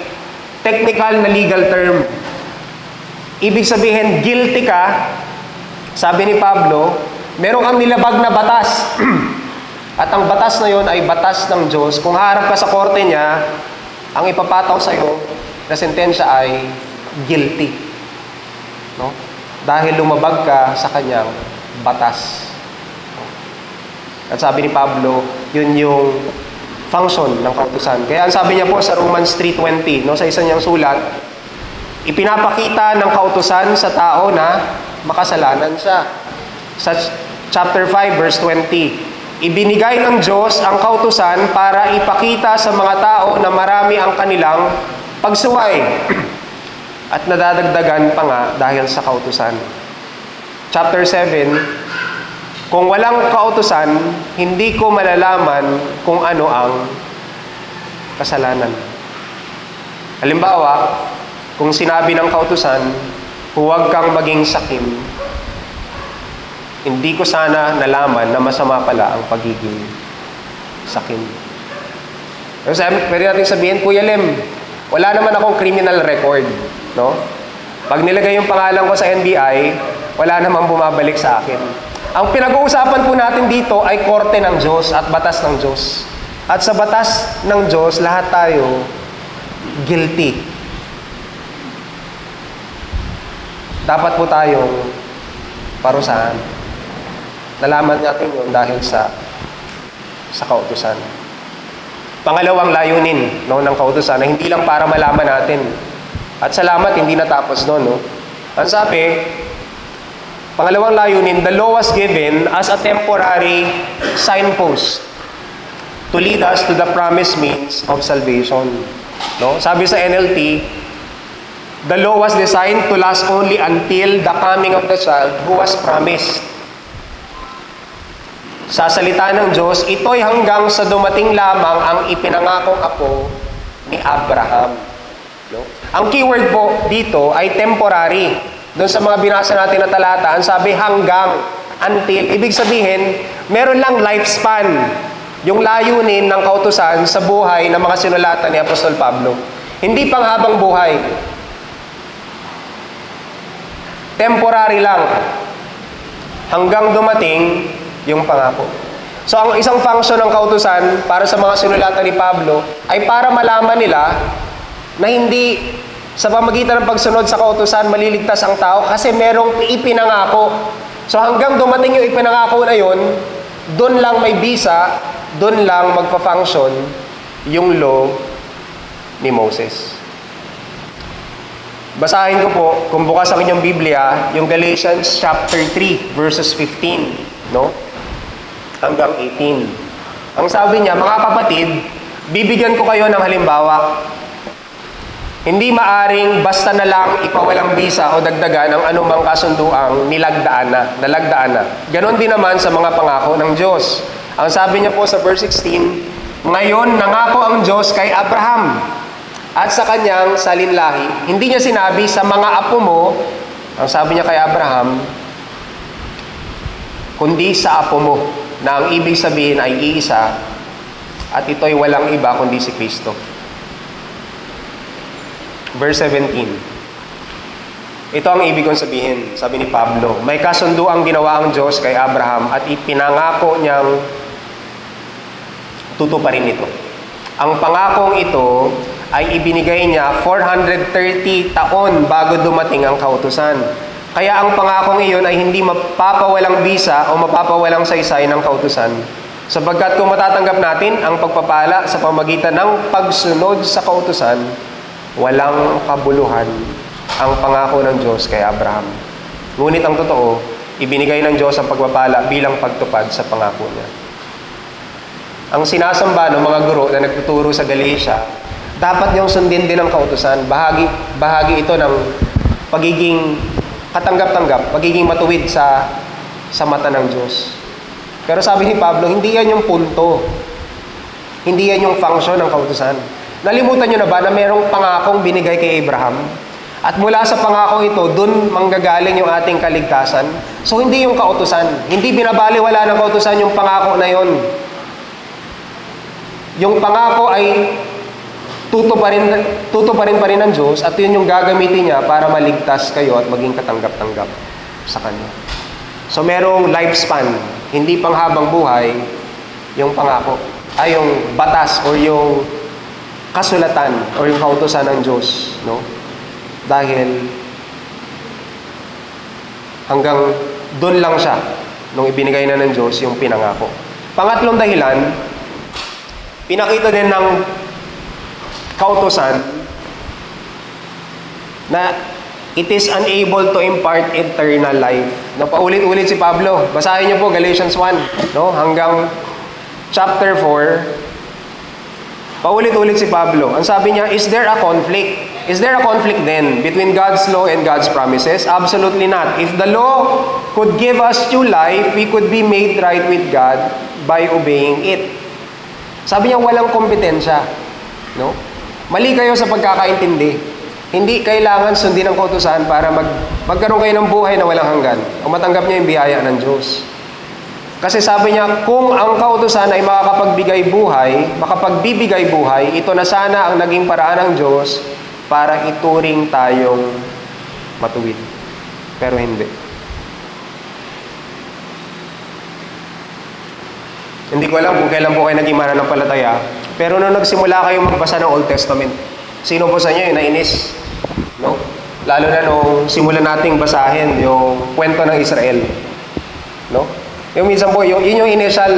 Speaker 3: technical na legal term. Ibig sabihin, guilty ka, sabi ni Pablo, meron kang nilabag na batas. At ang batas na yon ay batas ng Diyos. Kung harap ka sa korte niya, ang ipapataw sa iyo na sentensya ay guilty. No? Dahil lumabag ka sa kanyang batas. At sabi ni Pablo, yun yung function ng kautusan. Kaya ang sabi niya po sa Romans 3:20, no, sa isa niyang sulat, ipinapakita ng kautusan sa tao na makasalanan siya. Sa chapter 5 verse 20, ibinigay ng Diyos ang kautusan para ipakita sa mga tao na marami ang kanilang pagsuway. At nadadagdagan pa nga dahil sa kautusan. Chapter 7, kung walang kautusan, hindi ko malalaman kung ano ang kasalanan. Halimbawa, kung sinabi ng kautusan, huwag kang maging sakim, hindi ko sana nalaman na masama pala ang pagiging sakim. Pwede natin sabihin, Kuya Lem, wala naman akong criminal record. No? Pag nilagay yung pangalan ko sa NBI, wala namang bumabalik sa akin. Ang pinag-uusapan po natin dito ay korte ng Diyos at batas ng Diyos. At sa batas ng Diyos, lahat tayo guilty. Dapat po tayong parusahan. Nalaman natin yun dahil sa kautusan. Pangalawang layunin, no, ng kautusan na hindi lang para malaman natin. At salamat, hindi natapos doon. No? Ang sabi, pangalawang layunin, the law was given as a temporary signpost to lead us to the promised means of salvation. No? Sabi sa NLT, the law was designed to last only until the coming of the child who was promised. Sa salita ng Diyos, ito'y hanggang sa dumating lamang ang ipinangakong apo ni Abraham. No? Ang keyword po dito ay temporary. Doon sa mga binasa natin na talata, ang sabi hanggang, until. Ibig sabihin, meron lang lifespan yung layunin ng kautusan sa buhay ng mga sinulatan ni Apostol Pablo. Hindi panghabang buhay. Temporary lang. Hanggang dumating yung pangako. So, ang isang function ng kautusan para sa mga sinulatan ni Pablo ay para malaman nila na hindi sa pamagitan ng pagsunod sa kautusan, maliligtas ang tao kasi merong ipinangako. So hanggang dumating yung ipinangako na yun, doon lang may bisa, doon lang magpa-function yung law ni Moses. Basahin ko po, kung bukas ang inyong Biblia, yung Galatians chapter 3, verses 15, no? Hanggang 18. Ang sabi niya, mga kapatid, bibigyan ko kayo ng halimbawa. Hindi maaring basta na lang ipawalang bisa o dagdagan ang anumang kasunduang nalagdaan na. Ganon din naman sa mga pangako ng Diyos. Ang sabi niya po sa verse 16, ngayon nangako ang Diyos kay Abraham at sa kanyang salinlahi. Hindi niya sinabi sa mga apo mo, ang sabi niya kay Abraham, kundi sa apo mo, na ang ibig sabihin ay iisa, at ito'y walang iba kundi si Kristo. Verse 17. Ito ang ibig kong sabihin, sabi ni Pablo. May kasundo ang ginawa ang Diyos kay Abraham at ipinangako niyang tutuparin ito. Ang pangakong ito ay ibinigay niya 430 taon bago dumating ang kautusan. Kaya ang pangakong iyon ay hindi mapapawalang bisa o mapapawalang saysay ng kautusan. Sapagkat kung matatanggap natin ang pagpapala sa pamagitan ng pagsunod sa kautusan, walang kabuluhan ang pangako ng Diyos kay Abraham. Ngunit ang totoo, ibinigay ng Diyos ang pagpapala bilang pagtupad sa pangako niya. Ang sinasamba ng mga guro na nagtuturo sa Galatia, dapat niyong sundin din ang kautusan. Bahagi ito ng pagiging katanggap-tanggap, pagiging matuwid sa mata ng Diyos. Pero sabi ni Pablo, hindi yan yung punto. Hindi yan yung function ng kautusan. Nalimutan nyo na ba na mayroong pangakong binigay kay Abraham? At mula sa pangakong ito, dun manggagaling yung ating kaligtasan. So hindi yung kautusan. Hindi binabaliwala ng kautusan yung pangako na yon. Yung pangako ay tutuparin pa rin ng Diyos at yun yung gagamitin niya para maligtas kayo at maging katanggap-tanggap sa Kanya. So merong lifespan, hindi panghabang buhay, yung pangako, ay yung batas o yung kasulatan o yung kautusan ng Diyos, no? Dahil hanggang doon lang siya nung ibinigay na ng Diyos yung pinangako. Pangatlong dahilan, pinakita din ng kautusan na it is unable to impart eternal life. Napaulit-ulit si Pablo. Basahin niyo po Galatians 1, no? Hanggang chapter 4. Paulit-ulit si Pablo. Ang sabi niya, is there a conflict? Is there a conflict then between God's law and God's promises? Absolutely not. If the law could give us new life, we could be made right with God by obeying it. Sabi niya, walang kompetensya. No? Mali kayo sa pagkakaintindi. Hindi kailangan sundin ang kautusan para magkaroon kayo ng buhay na walang hanggan o matanggap niyo yung biyaya ng Diyos. Kasi sabi niya, kung ang kautusan ay makapagbibigay buhay, ito na sana ang naging paraan ng Diyos para ituring tayong matuwid. Pero hindi. Hindi ko alam kung kailan po kayo naging mananampalataya, pero nung nagsimula kayo magbasa ng Old Testament, sino po sa inyo yung nainis? No? Lalo na nung simulan nating basahin yung kwento ng Israel. No? Yung minsan po, yun yung initial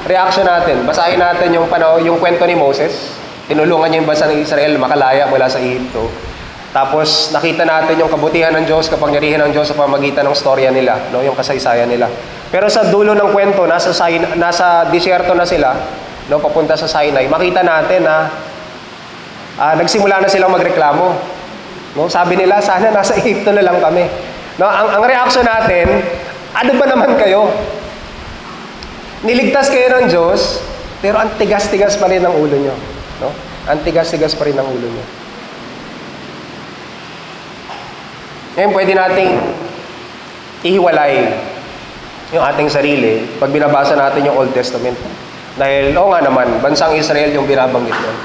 Speaker 3: reaction natin. Basahin natin yung kwento ni Moses. Tinulungan niya yung bansa ng Israel makalaya mula sa Ehipto. Tapos nakita natin yung kabutihan ng Diyos, kapangyarihan ng Diyos sa pamagitan ng storya nila, no? Yung kasaysayan nila. Pero sa dulo ng kwento, nasa disyerto na sila, no? Papunta sa Sinai. Makita natin na nagsimula na silang magreklamo. No? Sabi nila, sana nasa Ehipto na lang kami. No? Ang reaction natin, ano ba naman kayo? Niligtas kayo ng Diyos, pero ang tigas-tigas pa rin ang ulo nyo. No? Ang tigas-tigas pa rin ang ulo nyo. Ngayon, pwede nating ihiwalay yung ating sarili pag binabasa natin yung Old Testament. Dahil, oo nga naman, bansang Israel yung binabanggit yun.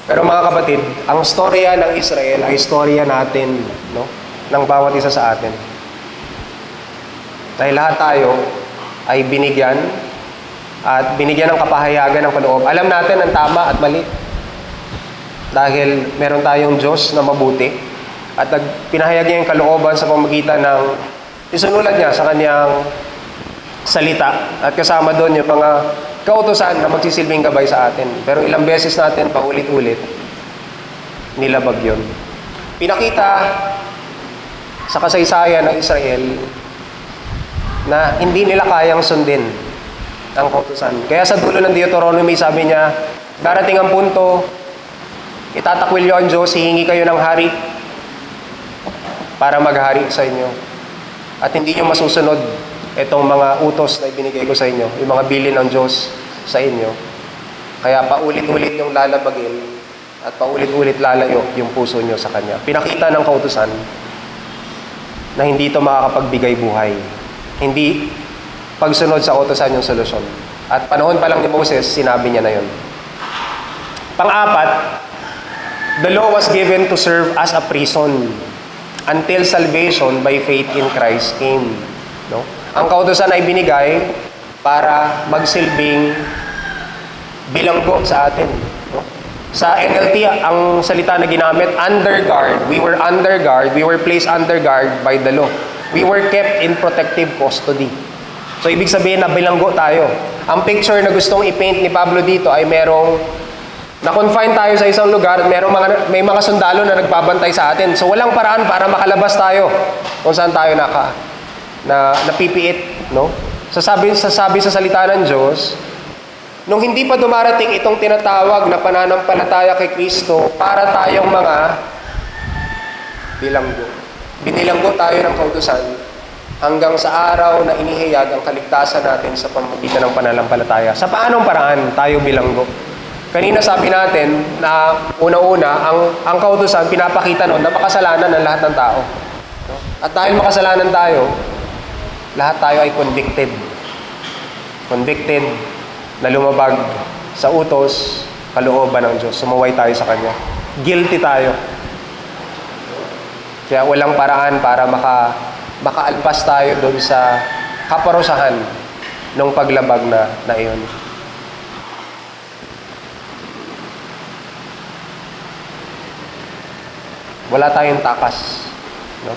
Speaker 3: Pero mga kapatid, ang storya ng Israel ay storya natin, no? Ng bawat isa sa atin. Dahil lahat tayo ay binigyan ng kapahayagan ng kaloob. Alam natin ang tama at mali. Dahil meron tayong Diyos na mabuti at pinahayag niya yung kalooban sa pamagitan ng isinulat niya sa kanyang salita. At kasama doon yung mga kautusan na magsisilbing gabay sa atin. Pero ilang beses natin paulit-ulit nilabag yun. Pinakita sa kasaysayan ng Israel na hindi nila kayang sundin ang kautusan. Kaya sa dulo ng Deuteronomy, sabi niya, darating ang punto Itatakwil nyo ang Diyos, hihingi kayo ng hari para maghari sa inyo. At hindi nyo masusunod itong mga utos na ibinigay ko sa inyo, yung mga bilin ng Diyos sa inyo. Kaya paulit-ulit yung lalabagin at paulit-ulit lalayo yung puso nyo sa Kanya. Pinakita ng kautusan na hindi ito makakapagbigay buhay. Hindi pagsunod sa kautusan yung solusyon. At panahon pa lang ni Moses, sinabi niya na yun. Pang-apat, the law was given to serve as a prison until salvation by faith in Christ came. No? Ang kautusan ay binigay para magsilbing bilanggo sa atin. No? Sa NLT, ang salita na ginamit, under guard. We were under guard. We were placed under guard by the law. We were kept in protective custody. So, ibig sabihin na bilanggo tayo. Ang picture na gustong i-paint ni Pablo dito ay merong na-confine tayo sa isang lugar at may mga sundalo na nagbabantay sa atin. So, walang paraan para makalabas tayo kung saan tayo napipiit. No? Sasabi sa salita ng Diyos, nung hindi pa dumarating itong tinatawag na pananampalataya kay Kristo para tayong mga bilanggo. Binilanggo tayo ng kautusan hanggang sa araw na inihayag ang kaligtasan natin sa pamamagitan ng pananampalataya. Sa paanong paraan tayo bilanggo? Kanina sabi natin na una-una, ang kautusan pinapakita noon na makasalanan ng lahat ng tao. At dahil makasalanan tayo, lahat tayo ay convicted. Convicted na lumabag sa utos, kalooban ng Diyos. Sumuway tayo sa Kanya. Guilty tayo. Kaya walang paraan para makaalpas tayo doon sa kaparusahan ng paglabag na iyon. Wala tayong takas. No?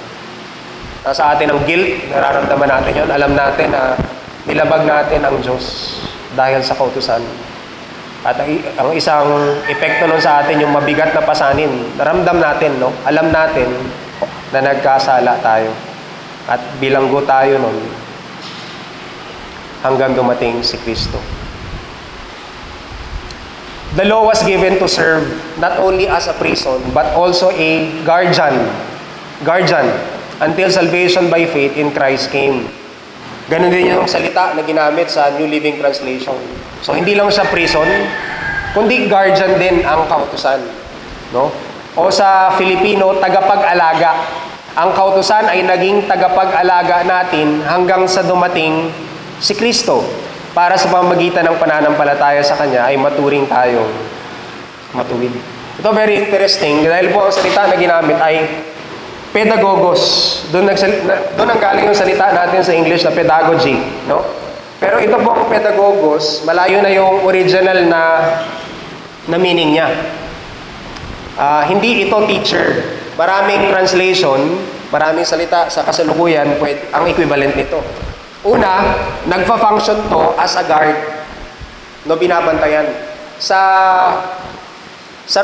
Speaker 3: Nasa atin ang guilt, nararamdaman natin yon. Alam natin na nilabag natin ang Diyos dahil sa kautusan. At ang isang epekto nun sa atin, yung mabigat na pasanin, naramdam natin, no? Alam natin na nagkasala tayo. At bilanggo tayo nun hanggang dumating si Kristo. The law was given to serve not only as a prison, but also a guardian until salvation by faith in Christ came. Ganun din yung salita na ginamit sa New Living Translation. So, hindi lang siya prison, kundi guardian din ang kautusan. No? O sa Filipino, tagapag-alaga. Ang kautusan ay naging tagapag-alaga natin hanggang sa dumating si Kristo. Para sa pamamagitan ng pananampalataya sa Kanya ay maturing tayong matuwid. Ito very interesting dahil po ang salita na ginamit ay pedagogos. Doon ang galing yung salita natin sa English na pedagogy. No? Pero ito po ang pedagogos, malayo na yung original na meaning niya. Hindi ito teacher. Maraming translation, maraming salita sa kasalukuyan, ang equivalent nito. Una, nagfa-function to as a guard, no, binabantayan. Sa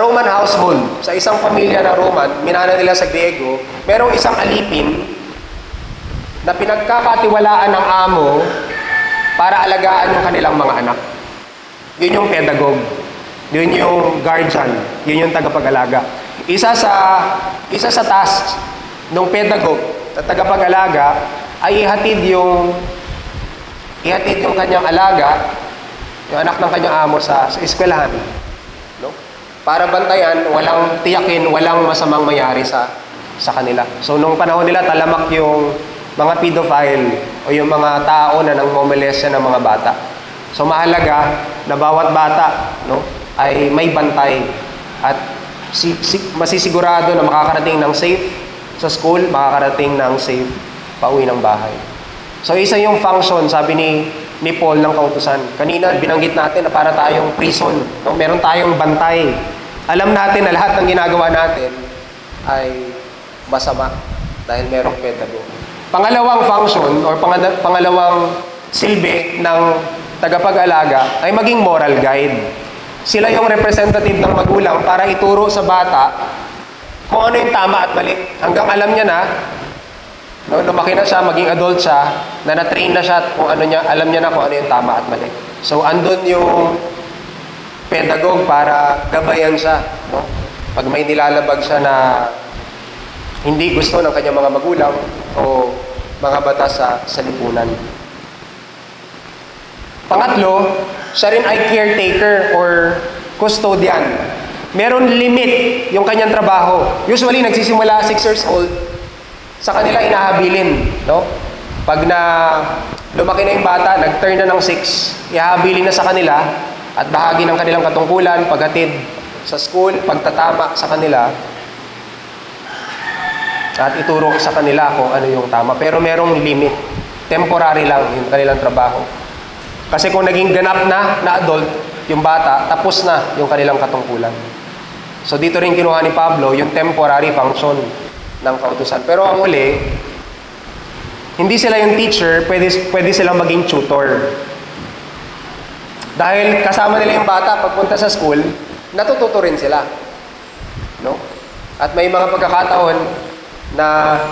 Speaker 3: Roman household, sa isang pamilya na Roman, minana nila sa Griego, merong isang alipin na pinagkakatiwalaan ng amo para alagaan yung kanilang mga anak. Yun yung pedagog. Yun yung guardian. Yun yung tagapag-alaga. Isa sa tasks ng pedagog at tagapag-alaga ay ihatid yung kanyang alaga, yung anak ng kanyang amo sa eskwelahan. No? Para bantayan, walang tiyakin, walang masamang mayari sa kanila. So, nung panahon nila, talamak yung mga pedophile o yung mga tao na nangmomolestya ng mga bata. So, mahalaga na bawat bata, no, ay may bantay at masisigurado na makakarating ng safe sa school, makakarating ng safe pauwi ng bahay. So, isa yung function, sabi ni Paul ng kautusan. Kanina, binanggit natin na para tayong prison. No? Meron tayong bantay. Alam natin na lahat ng ginagawa natin ay masama dahil merong pedago. Pangalawang function or pangalawang silbi ng tagapag-alaga ay maging moral guide. Sila yung representative ng magulang para ituro sa bata kung ano yung tama at mali. Hanggang alam niya na, no, lumaki na siya, maging adult siya, na na-train na siya at kung ano niya, alam niya na kung ano yung tama at mali. So, andun yung pedagog para gabayan siya. No? Pag may nilalabag siya na hindi gusto ng kanyang mga magulang o mga batas sa lipunan. Pangatlo, siya rin ay caretaker or custodian. Meron limit yung kanyang trabaho. Usually, nagsisimula 6 years old, sa kanila inahabilin. No? Pag na lumaki na yung bata, nag-turn na ng 6, ihahabilin na sa kanila at bahagi ng kanilang katungkulan, paghatid sa school, pagtatama sa kanila, at ituro sa kanila kung ano yung tama. Pero merong limit. Temporary lang yung kanilang trabaho. Kasi kung naging ganap na adult, yung bata, tapos na yung kanilang katungkulan. So dito rin kinuha ni Pablo yung temporary function ng kautusan. Pero ang uli, hindi sila yung teacher, pwede silang maging tutor. Dahil kasama nila yung bata pagpunta sa school, natututo rin sila. No? At may mga pagkakataon na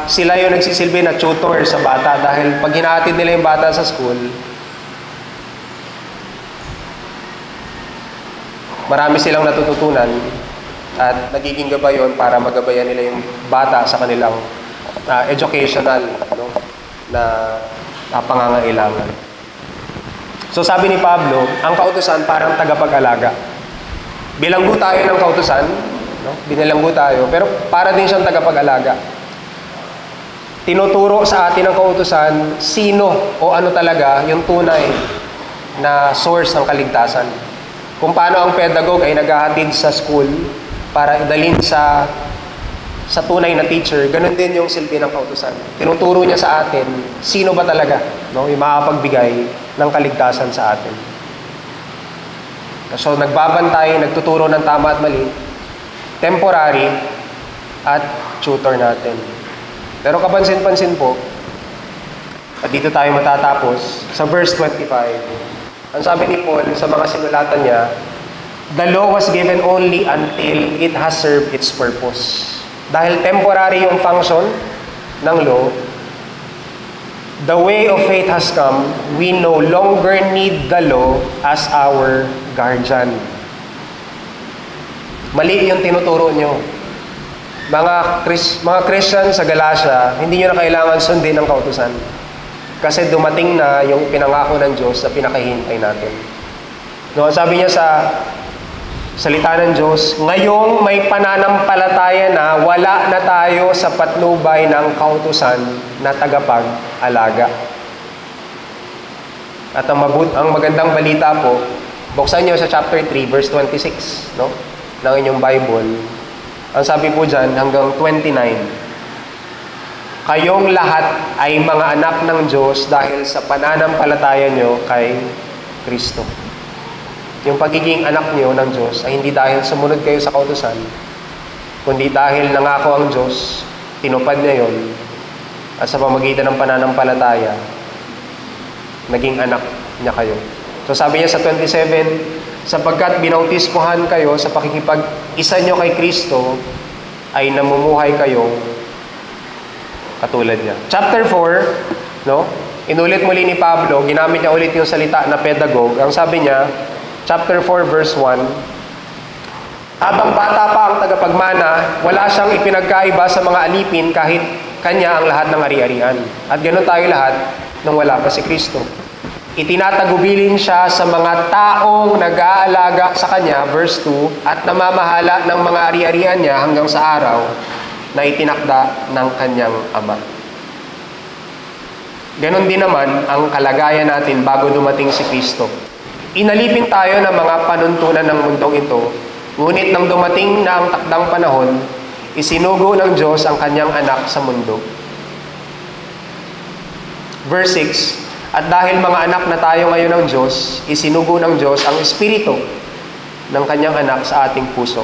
Speaker 3: sila yung nagsisilbi na tutor sa bata dahil pag hinahatid nila yung bata sa school, marami silang natututunan at nagiging gabay yun para magabayan nila yung bata sa kanilang educational na pangangailangan. So sabi ni Pablo, ang kautusan parang tagapag-alaga. Bilanggo tayo ng kautusan, binilanggo tayo, pero para din siyang tagapag-alaga. Tinuturo sa atin ng kautusan sino o ano talaga yung tunay na source ng kaligtasan. Kung paano ang pedagogue ay naghahatid sa school para idalhin sa tunay na teacher, ganun din yung silbi ng kautusan. Tinuturo niya sa atin sino ba talaga yung makapagbigay ng kaligtasan sa atin. So nagbabantay, nagtuturo ng tama at mali, temporary at tutor natin. Pero kapansin-pansin po, at dito tayo matatapos, sa verse 25, ang sabi ni Paul sa mga sinulatan niya, the law was given only until it has served its purpose. Dahil temporary yung function ng law, the way of faith has come, we no longer need the law as our guardian. Mali yung tinuturo nyo. Mga Christian sa Galacia, hindi nyo na kailangan sundin ang kautusan. Kasi dumating na yung pinangako ng Diyos na pinakahihintay natin. No, sabi niya sa salita ng Diyos, ngayong may pananampalataya na wala na tayo sa patnubay ng kautusan na tagapag-alaga. At ang magandang balita po, buksan niyo sa chapter 3, verse 26, no, ng inyong Bible. Ang sabi po dyan, hanggang 29, kayong lahat ay mga anak ng Diyos dahil sa pananampalataya nyo kay Kristo. Yung pagiging anak nyo ng Diyos ay hindi dahil sumunod kayo sa kautusan, kundi dahil nangako ang Diyos, tinupad niya yon, at sa pamagitan ng pananampalataya, naging anak niya kayo. So sabi niya sa 27, sapagkat binautismohan kayo sa pakikipag-isa nyo kay Kristo, ay namumuhay kayong katulad niya. Chapter 4, no? Inulit muli ni Pablo, ginamit niya ulit yung salita na pedagogue. Ang sabi niya, chapter 4, verse 1, habang bata pa ang tagapagmana, wala siyang ipinagkaiba sa mga alipin kahit kanya ang lahat ng ari-arian. At ganoon tayo lahat nung wala pa si Kristo. Itinatagubilin siya sa mga taong nag-aalaga sa kanya, verse 2, at namamahala ng mga ari-arian niya hanggang sa araw na itinakda ng kanyang ama. Ganon din naman ang kalagayan natin bago dumating si Kristo. Inalipin tayo ng mga panuntunan ng mundong ito, ngunit nang dumating na ang takdang panahon, isinugo ng Diyos ang kanyang anak sa mundo. Verse 6, at dahil mga anak na tayo ngayon ng Diyos, isinugo ng Diyos ang Espiritu ng kanyang anak sa ating puso.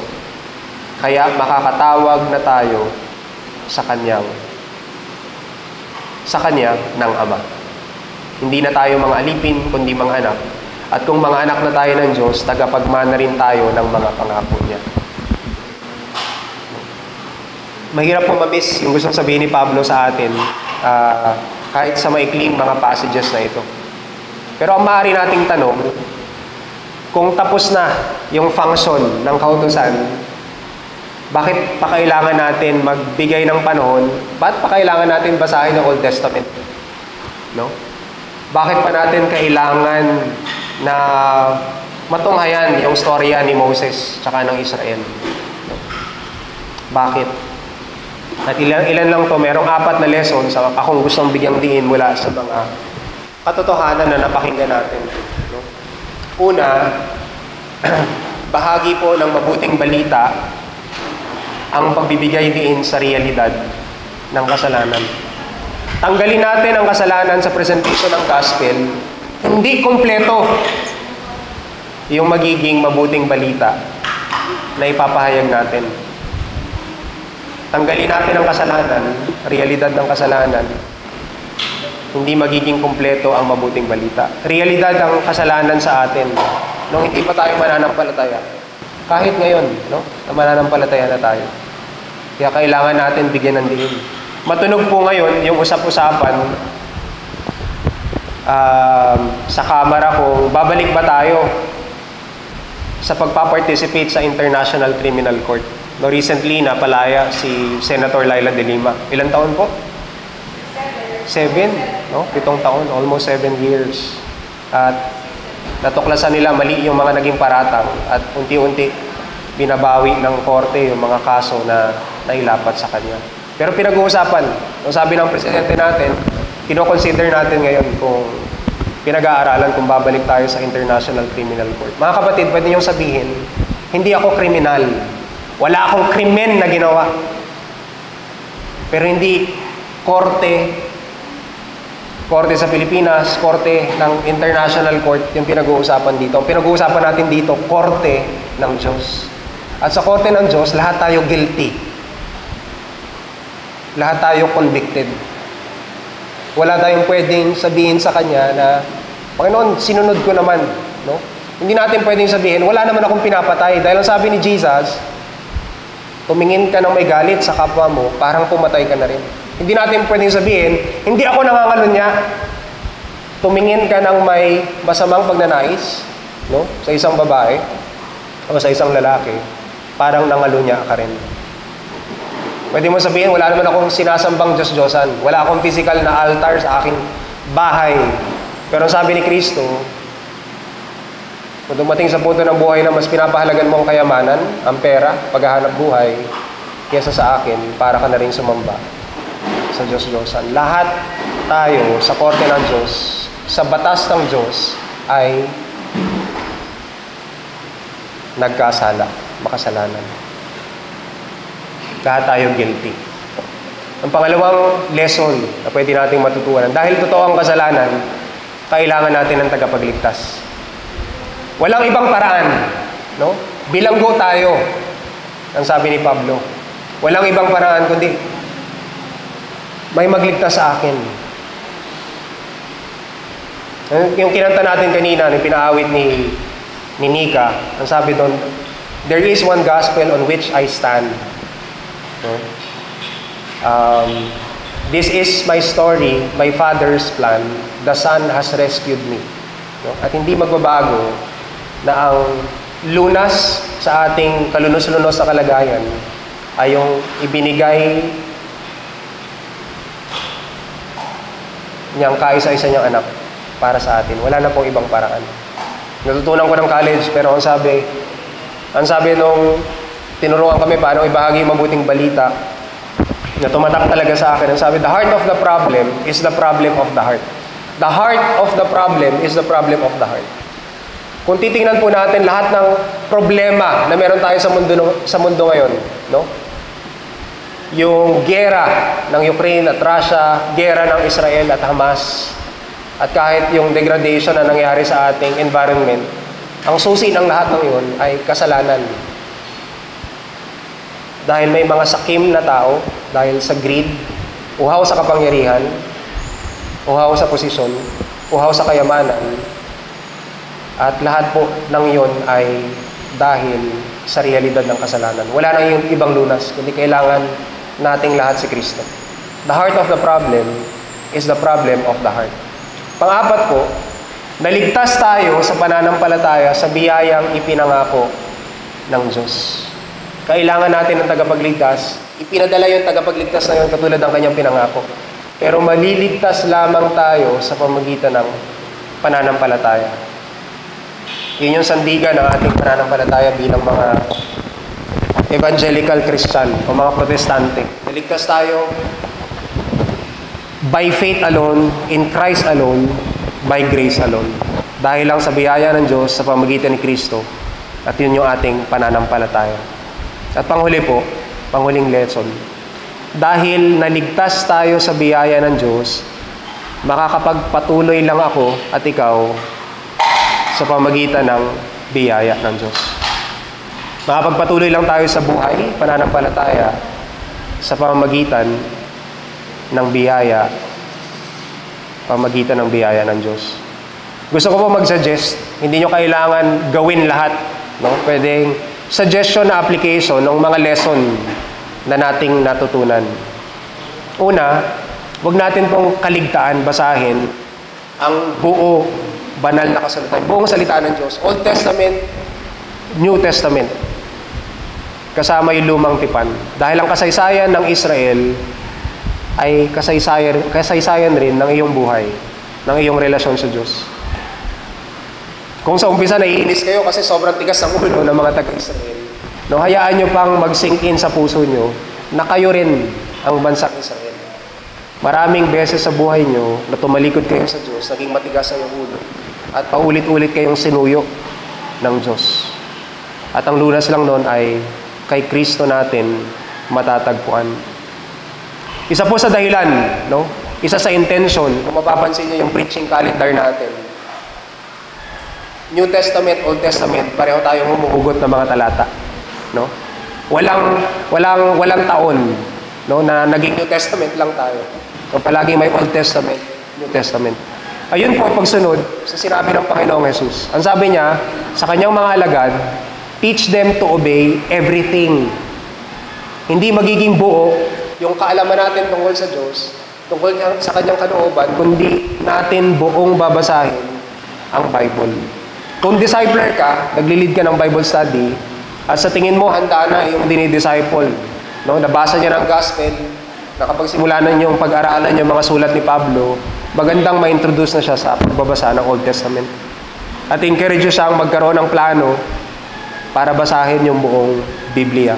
Speaker 3: Kaya makakatawag na tayo sa Kanya ng Ama. Hindi na tayo mga alipin, kundi mga anak. At kung mga anak na tayo ng Diyos, tagapagmana rin tayo ng mga pangako niya. Mahirap po mamiss yung gustong sabihin ni Pablo sa atin, kahit sa maikling mga passages na ito. Pero ang maaari nating tanong, kung tapos na yung function ng kautusan, Bakit pa kailangan natin magbigay ng panahon? Bakit pa kailangan natin basahin ang Old Testament? No? Bakit pa natin kailangan na matunghayan yung storya ni Moses tsaka ng Israel? No? Bakit? At ilan lang to, merong 4 na lessons akong gustong bigyang diin mula sa mga katotohanan na napakinggan natin. No? Una, bahagi po ng mabuting balita ang pagbibigay diin sa realidad ng kasalanan. Tanggalin natin ang kasalanan sa presentation ng gospel, hindi kompleto yung magiging mabuting balita na ipapahayag natin. Tanggalin natin ang kasalanan, realidad ng kasalanan, hindi magiging kompleto ang mabuting balita. Realidad ang kasalanan sa atin nung hindi pa tayo mananampalataya. Kahit ngayon, no? Na mananampalataya na tayo. Kaya kailangan natin bigyan ng diin. Matunog po ngayon yung usap-usapan sa Kamara kung babalik ba tayo sa pagpaparticipate sa International Criminal Court. No, recently, napalaya si Senator Laila de Lima. Ilang taon po? 7. No? 7 taon. Almost 7 years. At natuklasan nila mali yung mga naging paratang at unti-unti binabawi ng korte yung mga kaso na nailapat sa kanya. Pero pinag-uusapan, ang sabi ng presidente natin, kino-consider natin ngayon kung pinag-aaralan kung babalik tayo sa International Criminal Court. Mga kapatid, pwede niyong sabihin, hindi ako kriminal. Wala akong krimen na ginawa. Pero hindi korte sa Pilipinas, korte ng International Court, yung pinag-uusapan dito. Ang pinag-uusapan natin dito, korte ng Diyos. At sa korte ng Diyos, lahat tayo guilty. Lahat tayo convicted. Wala tayong pwedeng sabihin sa Kanya na, Panginoon, sinunod ko naman. No? Hindi natin pwedeng sabihin, wala naman akong pinapatay. Dahil ang sabi ni Jesus, tumingin ka ng may galit sa kapwa mo, parang pumatay ka na rin. Hindi natin pwedeng sabihin, hindi ako nangangalunya. Tumingin ka ng may masamang pagnanais, no? Sa isang babae o sa isang lalaki, parang nangalunya ka rin. Pwede mo sabihin, wala naman akong sinasambang Diyos-Diyosan. Wala akong physical na altar sa aking bahay. Pero sabi ni Kristo, kung dumating sa punto ng buhay na mas pinapahalagan mo ang kayamanan, ang pera, paghahanap buhay, kaysa sa akin, para ka na rin sumamba sa Diyos-Diyosan. Lahat tayo sa korte ng Diyos, sa batas ng Diyos, ay nagkasala, makasalanan. Lahat tayo guilty. Ang pangalawang lesson na pwede nating matutunan, dahil totoo ang kasalanan, kailangan natin ng tagapagligtas. Walang ibang paraan, no? Bilanggo tayo, ang sabi ni Pablo. Walang ibang paraan kundi may magligtas sa akin. Yung kinanta natin kanina, yung pinaawit ni Nika, ang sabi doon, there is one gospel on which I stand. No? This is my story, my Father's plan, the Son has rescued me. No? At hindi magbabago na ang lunas sa ating kalunos-lunos na kalagayan ay yung ibinigay niyang kaisa-isa niyang anak para sa atin. Wala na pong ibang paraan. Natutunan ko ng college, pero ang sabi nung tinuruan kami paano ibahagi yung mabuting balita, na tumatak talaga sa akin, ang sabi, the heart of the problem is the problem of the heart. The heart of the problem is the problem of the heart. Kung titingnan po natin lahat ng problema na meron tayo sa mundo ngayon, no? Yung gera ng Ukraine at Russia, gera ng Israel at Hamas, at kahit yung degradation na nangyari sa ating environment, ang susi ng lahat ng yun ay kasalanan. Dahil may mga sakim na tao, dahil sa greed, uhaw sa kapangyarihan, uhaw sa posisyon, uhaw sa kayamanan, at lahat po ng yun ay dahil sa realidad ng kasalanan. Wala na yung ibang lunas, kundi kailangan nating lahat si Kristo. The heart of the problem is the problem of the heart. Pang-apat po, naligtas tayo sa pananampalataya sa biyayang ipinangako ng Diyos. kailangan natin ng tagapagligtas. Ipinadala yung tagapagligtas na yun katulad ng kanyang pinangako. Pero maliligtas lamang tayo sa pamamagitan ng pananampalataya. Yun yung sandigan ng ating pananampalataya bilang mga evangelical Christian o mga protestante. Naligtas tayo by faith alone, in Christ alone, by grace alone. Dahil lang sa biyaya ng Diyos sa pamamagitan ni Kristo. At yun yung ating pananampalataya. At panghuli po, panghuling lesson. Dahil naligtas tayo sa biyaya ng Diyos, makakapagpatuloy lang ako at ikaw sa pamamagitan ng biyaya ng Diyos. Makapagpatuloy lang tayo sa buhay, pananampalataya, sa pamamagitan ng biyaya, pamamagitan ng biyaya ng Diyos. Gusto ko po mag-suggest, hindi nyo kailangan gawin lahat, no? Pwedeng suggestion na application ng mga lesson na nating natutunan. Una, huwag natin pong kaligtaan, basahin ang buo banal na kasulatan, buong salita ng Diyos, Old Testament, New Testament, kasama yung lumang tipan. Dahil ang kasaysayan ng Israel ay kasaysayan rin ng iyong buhay, ng iyong relasyon sa Diyos. Kung sa umpisa naiinis kayo kasi sobrang tigas ang ulo ng mga taga-Israel, no, hayaan nyo pang mag-sink in sa puso nyo na kayo rin ang bansang Israel. Maraming beses sa buhay nyo na tumalikod kayo sa Diyos, naging matigas ang iyong ulo, at paulit-ulit kayong sinuyo ng Diyos. At ang lunas lang noon ay kay Kristo natin matatagpuan. Isa po sa dahilan, no? Isa sa intention, kung mapapansin nyo yung preaching calendar natin, New Testament, Old Testament, pareho tayong humuhugot ng mga talata, no? Walang taon, no, na naging New Testament lang tayo. So, palagi may Old Testament, New Testament. Ayun po pagsunod sa sinabi ng Panginoong Jesus. Ang sabi niya sa kanyang mga alagad, teach them to obey everything. Hindi magiging buo yung kaalaman natin tungkol sa Diyos, tungkol sa kanyang kalooban, kundi natin buong babasahin ang Bible. Kung discipler ka, naglilid ka ng Bible study, at sa tingin mo, handa na yung dinidisciple. No? Nabasa niya ng gospel, nakapagsimula na yung pag-aralan yung mga sulat ni Pablo, magandang ma-introduce na siya sa pagbabasa ng Old Testament. At encourage siyang magkaroon ng plano para basahin yung buong Biblia.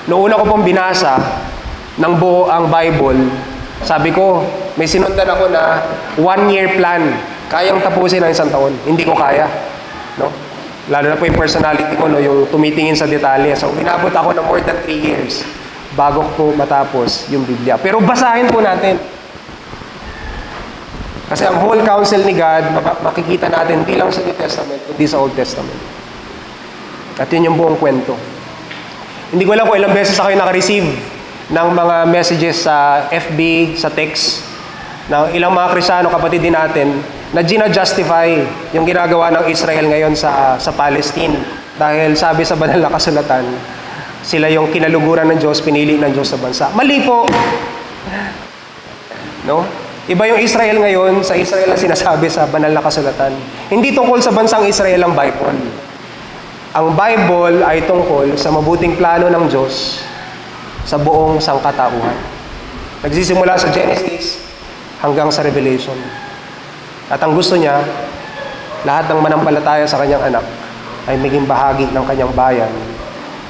Speaker 3: Noong una ko pong binasa ng buo ang Bible, sabi ko, may sinundan ako na 1-year plan. Kayang tapusin ng isang taon. Hindi ko kaya. No? Lalo na po yung personality ko, no? Yung tumitingin sa detalye. So, inabot ako ng more than 3 years bago ko matapos yung Biblia. Pero basahin po natin. Kasi ang whole counsel ni God, makikita natin hindi lang sa New Testament, kundi sa Old Testament. At yun yung buong kwento. Hindi ko alam kung ilang beses ako naka-receive ng mga messages sa FB, sa text, ng ilang mga Kristiyano, kapatid din natin, na gina-justify yung ginagawa ng Israel ngayon sa Palestine. Dahil sabi sa banal na kasulatan, sila yung kinaluguran ng Diyos, pinili ng Diyos sa bansa. Mali po! No? Iba yung Israel ngayon, sa Israel ang sinasabi sa banal na kasulatan. Hindi tungkol sa bansang Israel ang Bible. Ang Bible ay tungkol sa mabuting plano ng Diyos sa buong sangkatauhan. Nagsisimula sa Genesis hanggang sa Revelation. At ang gusto niya, lahat ng manampalataya sa kanyang anak ay maging bahagi ng kanyang bayan,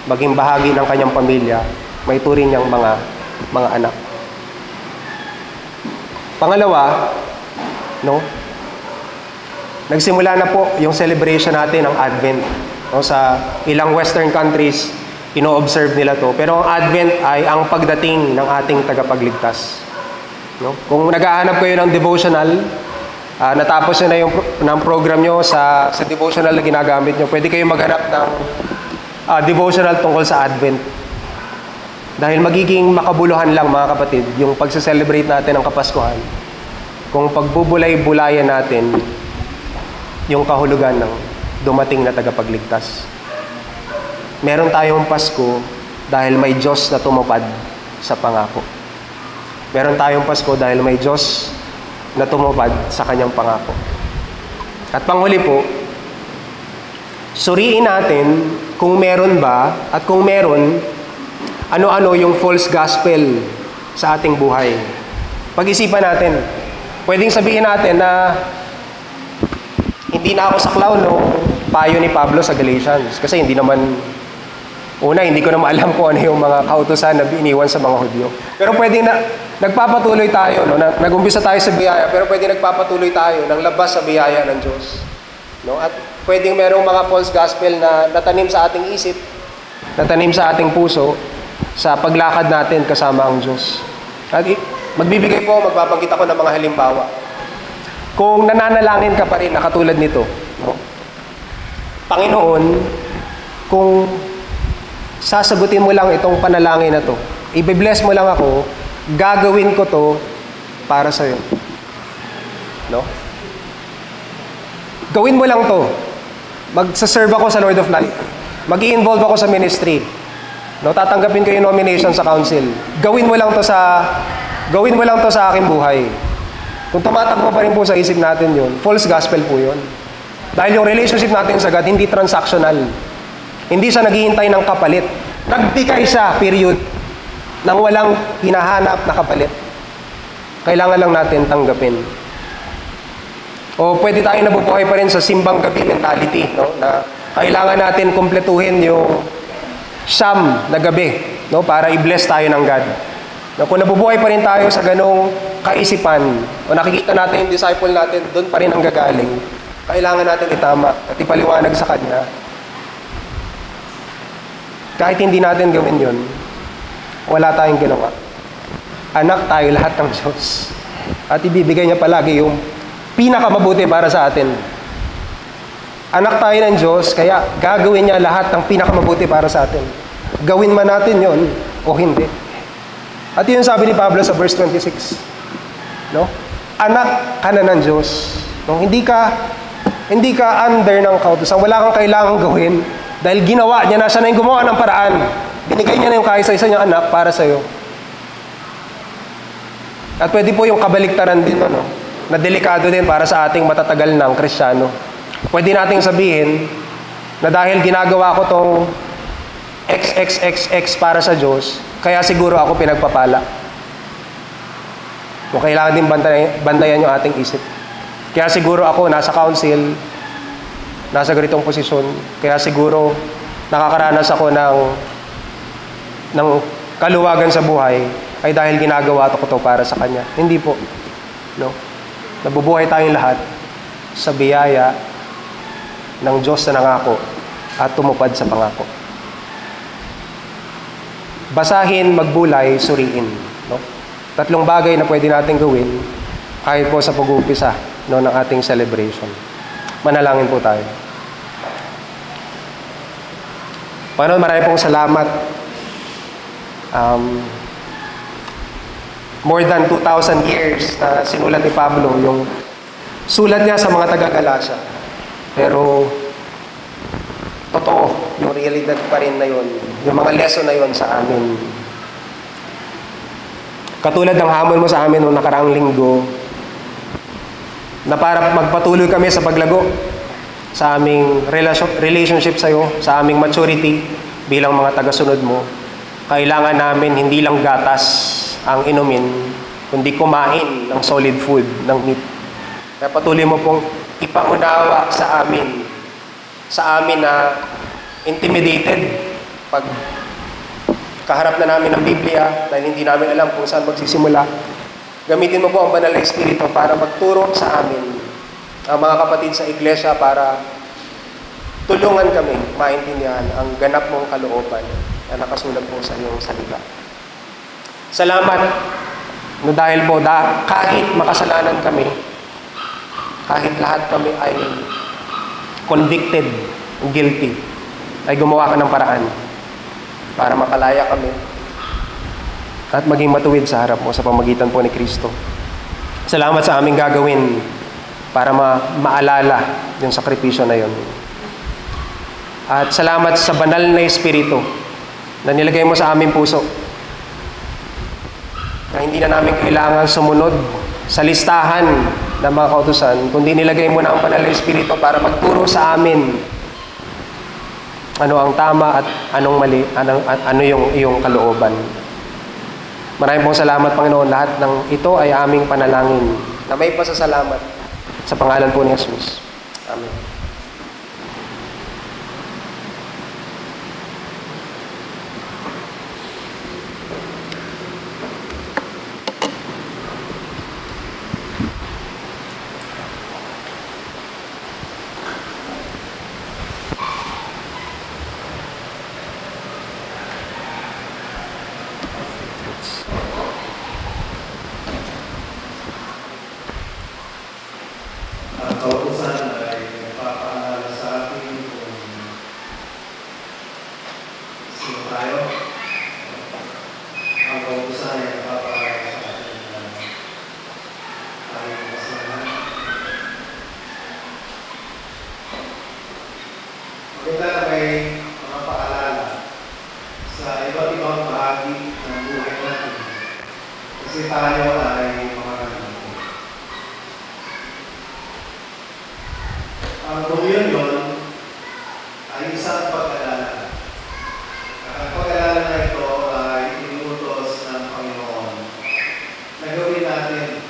Speaker 3: maging bahagi ng kanyang pamilya, may turing niyang mga anak. Pangalawa, no? Nagsimula na po yung celebration natin ng Advent. No? Sa ilang Western countries, ino-observe nila to. Pero ang Advent ay ang pagdating ng ating tagapagligtas. No? Kung naghahanap kayo ng devotional, natapos nyo na yung ng program nyo sa devotional na ginagamit nyo, pwede kayo maghanap ng devotional tungkol sa Advent. Dahil magiging makabuluhan lang, mga kapatid, yung pagsa-celebrate natin ng Kapaskuhan, kung pagbubulay-bulayan natin yung kahulugan ng dumating na tagapagligtas. Meron tayong Pasko dahil may Diyos na tumupad sa pangako. Meron tayong Pasko dahil may Diyos na tumupad sa kanyang pangako. At panghuli po, suriin natin kung meron ba, at kung meron, ano-ano yung false gospel sa ating buhay. Pag-isipan natin. Pwedeng sabihin natin na hindi na ako saklaw no payo ni Pablo sa Galatians. Kasi hindi ko naman alam kung ano yung mga kautusan na iniwan sa mga Hudyo. Pero pwedeng nagpapatuloy tayo, no? Nag-umpisa tayo sa biyaya, pero pwedeng nagpapatuloy tayo ng labas sa biyaya ng Diyos. No? At pwedeng merong mga false gospel na natanim sa ating isip, natanim sa ating puso, sa paglakad natin kasama ang Diyos. At magbabanggit ako ng mga halimbawa. Kung nananalangin ka pa rin na katulad nito, no? Panginoon, kung sasagutin mo lang itong panalangin na to, i-bless mo lang ako, gagawin ko to para sa'yo. No? Gawin mo lang to. Magsaserve ako sa Lord of Life. Mag-i-involve ako sa ministry. No, tatanggapin ko yung nomination sa council. Gawin mo lang to sa aking buhay. Kung tumatakbo pa rin po sa isip natin yun, false gospel po yun. Dahil yung relationship natin sa God, hindi transactional. Hindi siya naghihintay ng kapalit. Nagbigay siya, period. Nang walang hinahanap na kapalit. Kailangan lang natin tanggapin. O pwede tayo nabubuhay pa rin sa simbang gabi mentality, no? Na kailangan natin kumpletuhin yung siyam na gabi, no? Para i-bless tayo ng God. No, kung nabubuhay pa rin tayo sa ganong kaisipan, o nakikita natin yung disciple natin, doon pa rin ang gagaling, kailangan natin itama at ipaliwanag sa Kanya. Kahit hindi natin gawin yun, wala tayong ginawa. Anak tayo lahat ng Diyos. At ibibigay niya palagi yung pinakamabuti para sa atin. Anak tayo ng Diyos, kaya gagawin niya lahat ng pinakamabuti para sa atin. Gawin man natin yon o hindi. At yun sabi ni Pablo sa verse 26. No? Anak ka na ng Diyos. No? Hindi ka under ng kautusan. Wala kang kailangang gawin. Dahil ginawa niya na, siya na yung gumawa ng paraan. Binigay niya na yung kaisa-isa niyang anak para sa'yo. At pwede po yung kabaliktaran din, no? Na delikado din para sa ating matatagal ng Kristiyano. Pwede nating sabihin na dahil ginagawa ko tong XXXX para sa Diyos, kaya siguro ako pinagpapala. Kung kailangan din bandayan yung ating isip. Kaya siguro ako nasa council, nasa ganitong posisyon, kaya siguro nakakaranas ako ng kaluwagan sa buhay ay dahil ginagawa ko to para sa Kanya. Hindi po. No? Nabubuhay tayong lahat sa biyaya ng Diyos na nangako at tumupad sa pangako. Basahin, magbulay, suriin. No? 3 bagay na pwede natin gawin kahit po sa pag-uumpisa, no, ng ating celebration. Manalangin po tayo. Panginoon, marami pong salamat. More than 2,000 years na sinulat ni Pablo yung sulat niya sa mga taga-Galacia. Pero totoo, yung realidad pa rin na yun, yung mga lesson na yun sa amin. Katulad ng hamon mo sa amin noong nakaraang linggo, na para magpatuloy kami sa paglago sa aming relationship sa iyo, sa aming maturity bilang mga tagasunod mo, kailangan namin hindi lang gatas ang inumin, kundi kumain ng solid food, ng meat. Kaya patuloy mo pong ipangunawa sa amin na intimidated pag kaharap na namin ng Biblia dahil hindi namin alam kung saan magsisimula. Gamitin mo po ang banal na Espiritu para magturo sa amin, ang mga kapatid sa iglesia, para tulungan kami maintindihan ang ganap mong kalooban na nakasulat po sa iyong salita. Salamat no dahil po kahit makasalanan kami, kahit lahat kami ay convicted, guilty, ay gumawa ka ng paraan para makalaya kami at maging matuwid sa harap mo sa pamagitan po ni Kristo. Salamat sa aming gagawin para maalala yung sakripisyo na yun. At salamat sa banal na Espiritu na nilagay mo sa aming puso, na hindi na namin kailangan sumunod sa listahan ng mga kautusan, kundi nilagay mo na ang banal na Espiritu para magturo sa amin ano ang tama at anong mali, ano yung iyong kalooban. Maraming pong salamat, Panginoon. Lahat ng ito ay aming panalangin na may pasasalamat sa pangalan po ni Jesus. Amen.
Speaker 4: Ang kautusan ay nagpapaalala sa atin kung sino tayo. Ang kautusan ay nagpapaalala sa atin na tayo ang kasalanan. Maganda na may mga paalala sa iba't ibang bahagi ng buhay natin. Kasi tayo ay mga nandito. Ang communion ay isang pag-alala. Ang pag-alala na ito ay inuutos ng Panginoon na gawin natin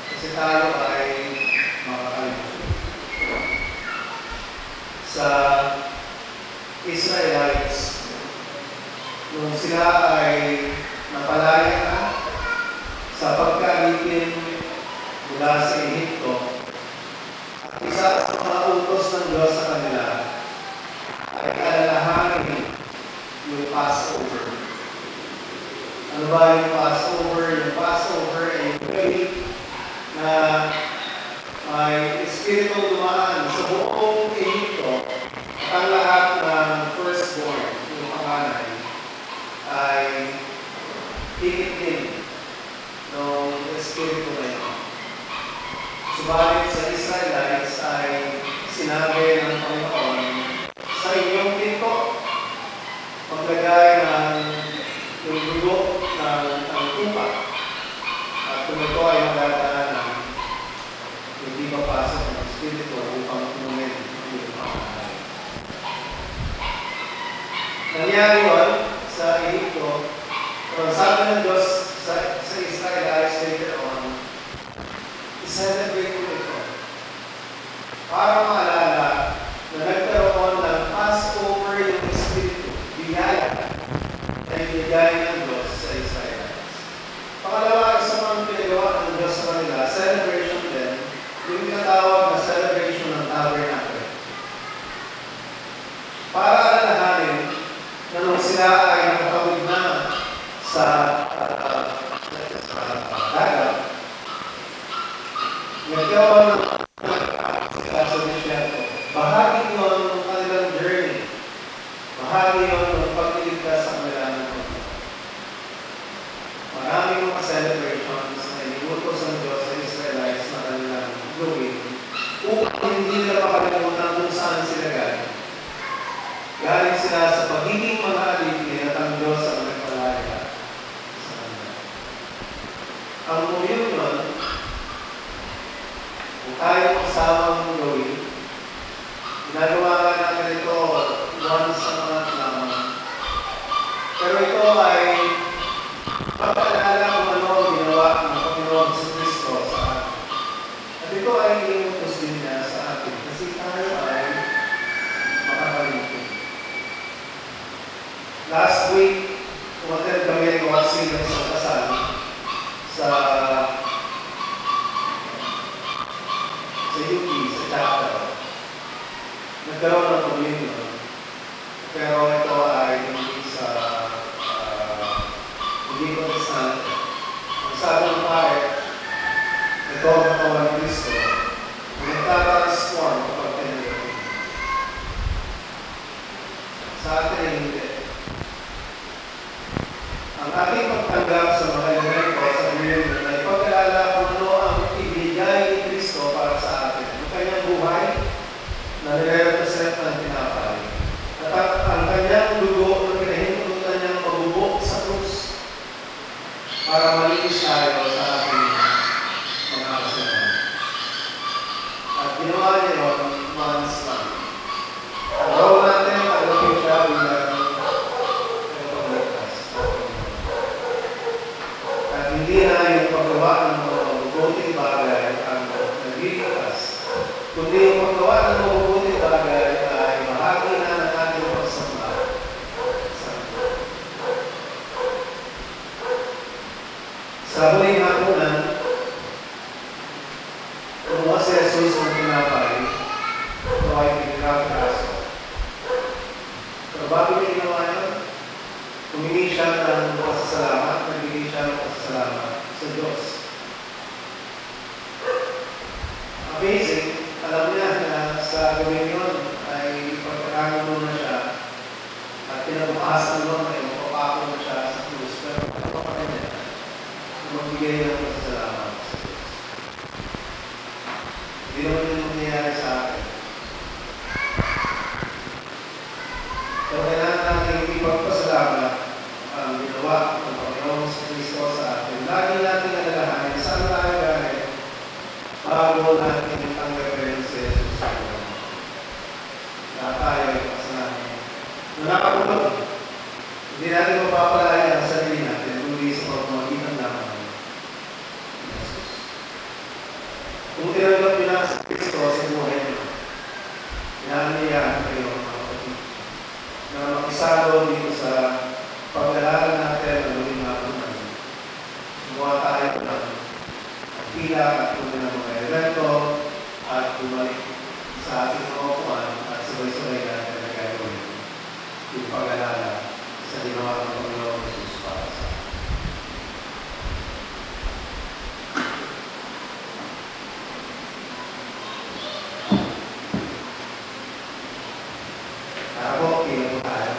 Speaker 4: kasi tayo ay makakalimutan. Sa Israelites, nung sila ay napalaya na sa pagkaalipin mula sa Ehipto, isa sa mga utos ng Diyos sa kanila ay alalahanin yung Passover. Ano ba yung Passover? Yung Passover ay yung gabi na may espiritu dumaan sa buong Ehipto at ang lahat ng firstborn, yung panganay, ay higit din ng espiritu na ito. Subalit sa Israelites ay sinabi ng Panginoon, sa inyong pinto, maglagay ng yung dugo ng tupa. At kung ito ay magdadaanan, hindi papasok ng Espiritu upang tumunin ang iyong pangalan. Nangyari yun sa Ehipto, pero sabi ng Diyos sa Israelites later on, i-celebrate ko ito para maalala na nagkaroon ng Passover yung Espiritu, biyaya na ibigay ng Diyos sa Israelites. Pangalawa, isa pang pinagawa ng Diyos sa kanila, celebration din, yung tinatawag na celebration ng tabernacle. Para alalahanin na nung sila ay nakatawid na sa dagat, nagkaroon ng sila sa desierto. Bahagi yun ng kanilang journey. Bahagi yun ng pagliligtas sa kanila ng Panginoon. Maraming mga celebrations na iniutos ng Diyos sa Israelites na kanilang gawin upang hindi nila makalimutan kung saan sila galing. Galing sila sa pagiging mga alipin at ang Diyos ang nagpalaya sa kanila. Ang communion, kung tayo kasamang gawin, ginagawa nga natin ito once a month lamang. Pero ito ay pagkaalala kung ano ang ginawa ng Panginoon sa Kristo sa atin. At ito ay inutos din niya sa atin kasi tayo ay makakalimutan. Last week, umattend kami ng waksin ng isang kasal sa UP, sa chapter. Nagkaroon ng communion. Pero ito ay hindi sa hindi protestante. Ang sabi ng pare, ito ang katawan ng Kristo, na nagtatatransform kapag tinigil. Sa atin ay hindi. Ang ating pagtanggap sa mga elemento sa communion ay pag-alala kung ano ang ibigay ni Kristo para sa atin. Ang kanyang buhay na nire-represent ng tinapay. At ang kanyang dugo na pinahintulutan niyang pabubok sa krus para malinis tayo sa ating mga kasalanan. At ginawa niya yun once lang. Ang role natin kundi yung paggawa ng mabubuting bagay ay bahagi na ng ating pagsamba sa Diyos. Sa huling hapunan, kumuha si Jesus ng tinapay, ito ay pinagkakaraso. Pero bago niya ginawa yun, humingi siya ng pasasalamat, nagbigay siya ng pasasalamat sa Diyos. Amazing, alam niya na sa gawin yun ay pagkakagulo na siya at pinabukasan nun ay mapapako na siya sa krus. Pero ano pa rin niya na magbigay ng pasasalamat sa Diyos. Hindi naman yung nangyayari sa akin. Pero kailangan natin ipagpasalamat ang ginawa ng Panginoon sa Kristo sa atin. Lagi natin alalahanin saan tayo galing bago natin tanggapin si Jesus sa buhay. Lahat tayo ay kasalanan. Nakakaulog, hindi natin mapapalaya ang sarili natin kundi sa pagmamagitan lamang ng Jesus. Kung tinanggap niyo na si Kristo sa buhay niyo, inaaniyahan kayo mga kapatid na makisalo dito sa pag-alaala natin ang huling hapunan. Gumawa tayo ng pila at kunin ng mga evento at bumalik sa ating mga upuan at sabay-sabay natin na gagawin yung pag-alaala sa ginawa ng Panginoon Jesus para sa atin. Ako, pila po tayo.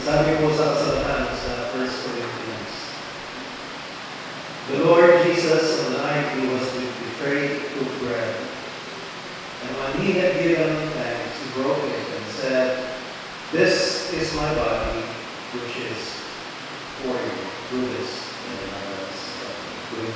Speaker 4: Sabi po sa kasalatan sa 1 Corinthians, the Lord Jesus, on the night he was betrayed, took bread. And when he had given thanks, he broke it and said, "This is my body, which is for you. Do this in remembrance of me."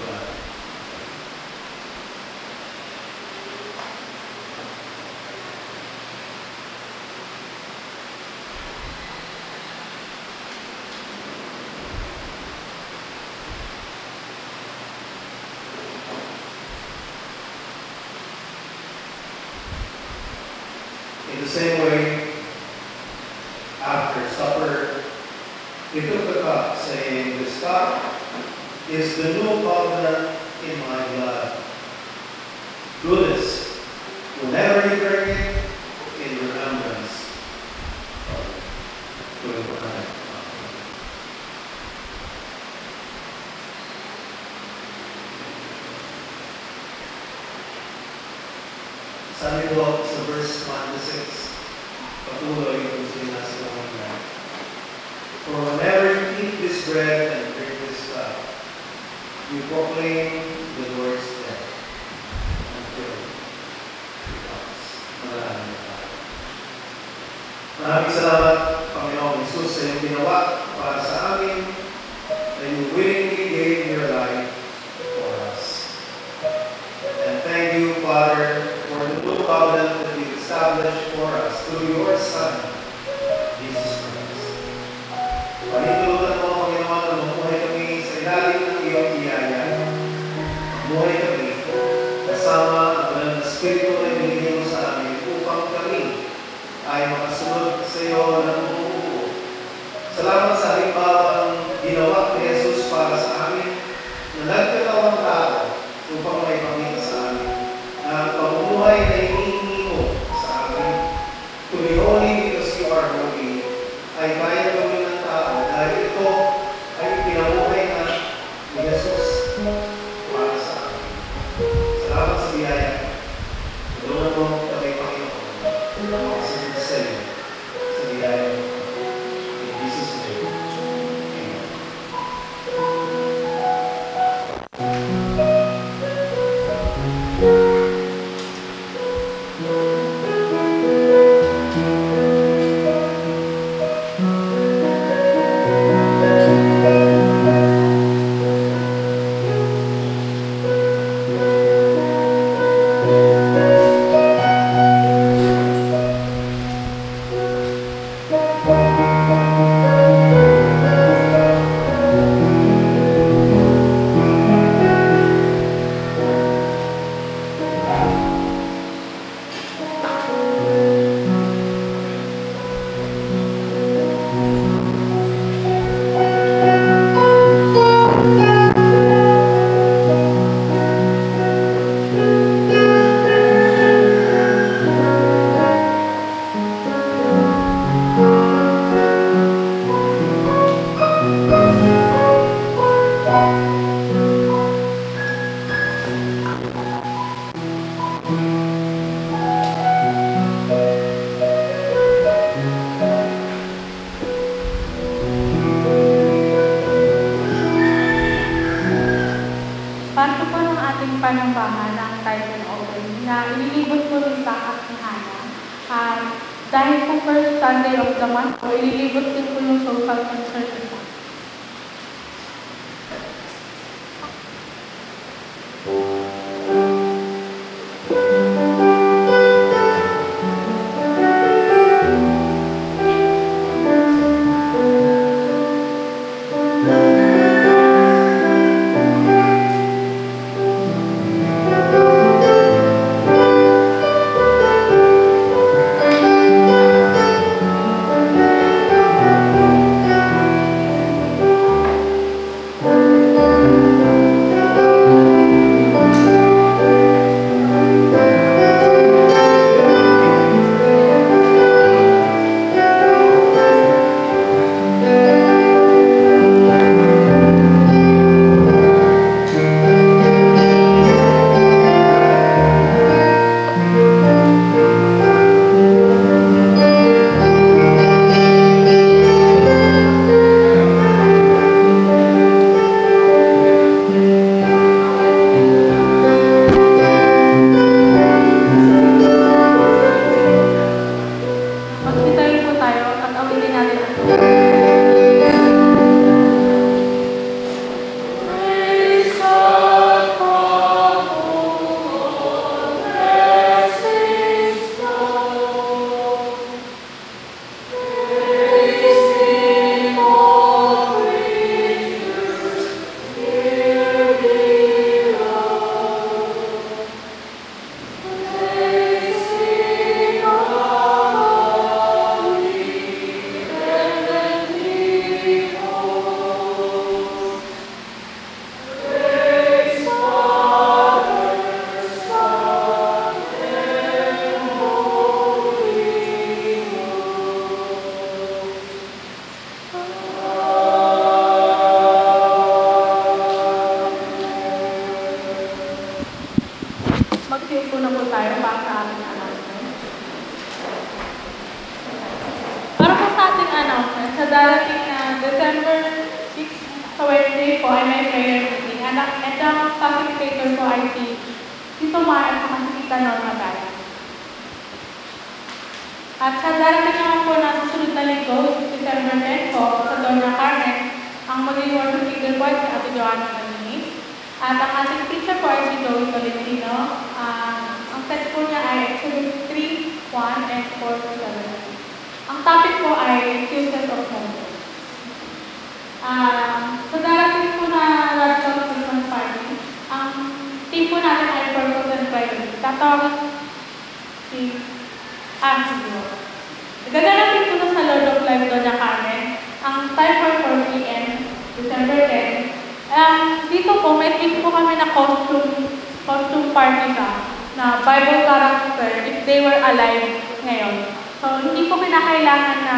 Speaker 4: In the same way, after supper, he took the cup, saying, "This cup is the new covenant in my blood. Do this whenever you drink it in remembrance of me." Sabi ko sa verse 1 to 6, patuloy kung sinasa naman na. For whenever you eat this bread and drink this cup, you proclaim the Lord's death until He comes. Maraming tayo. Maraming salamat, Panginoong Jesus, sa iyong ginawa para sa amin na you willingly gave your life for us. And thank you, Father, for the new covenant that you established for us through your Son, Jesus Christ. Panitulutan mo, Panginoon, na mamuhay kami sa ilalim ng iyong biyaya. Mamuhay kami kasama ang banal na Espiritu na binigay mo sa amin upang kami ay makasunod sa iyo ng buo. Salamat sa halimbawang ginawa ni Jesus para sa amin na nagkatawang tao upang may pamita sa amin na ang pamumuhay na hinihingi mo sa amin. To be holy because you are holy ay kaya gawin ng tao dahil ito ay pinamuhay na ni Jesus para sa amin. Salamat sa biyaya. Tulungan mo kami, Panginoon. Kasunod sa iyo sa biyaya. In Jesus' name. Amen.
Speaker 1: Parte po ng ating panambahan ang tithe and offering na ililibot po rin sa Hana. Dahil po first Sunday of the month, ililibot din po yung social concern. Siupo na po tayo para sa ating announcement. Para po sa ating announcement, sa darating na December 6 sa Wednesday po ay may prayer meeting. And ang facilitator po ay si Tito Mar at si Tita Norma Daya. At sa darating naman po na susunod na linggo, December 10 po, sa Dona Carmen, ang magiging worship leader po ay si Ate Joanna Manini. At ang ating preacher po ay si Joey Tolentino. Ang text po niya ay Exodus 3, 1 and 4 to 7. Ang topic po ay Excuses of Moses. Sa darating po na Radical Christmas Party, ang team po natin ay Purpose and Priority. Tatawag si Angelo. Gaganapin po na sa Lord of Life, Dona Carmen, ang time for 4 p.m. December 10. Dito po, may gift po kami na costume party na Bible character if they were alive ngayon. So, hindi po kinakailangan na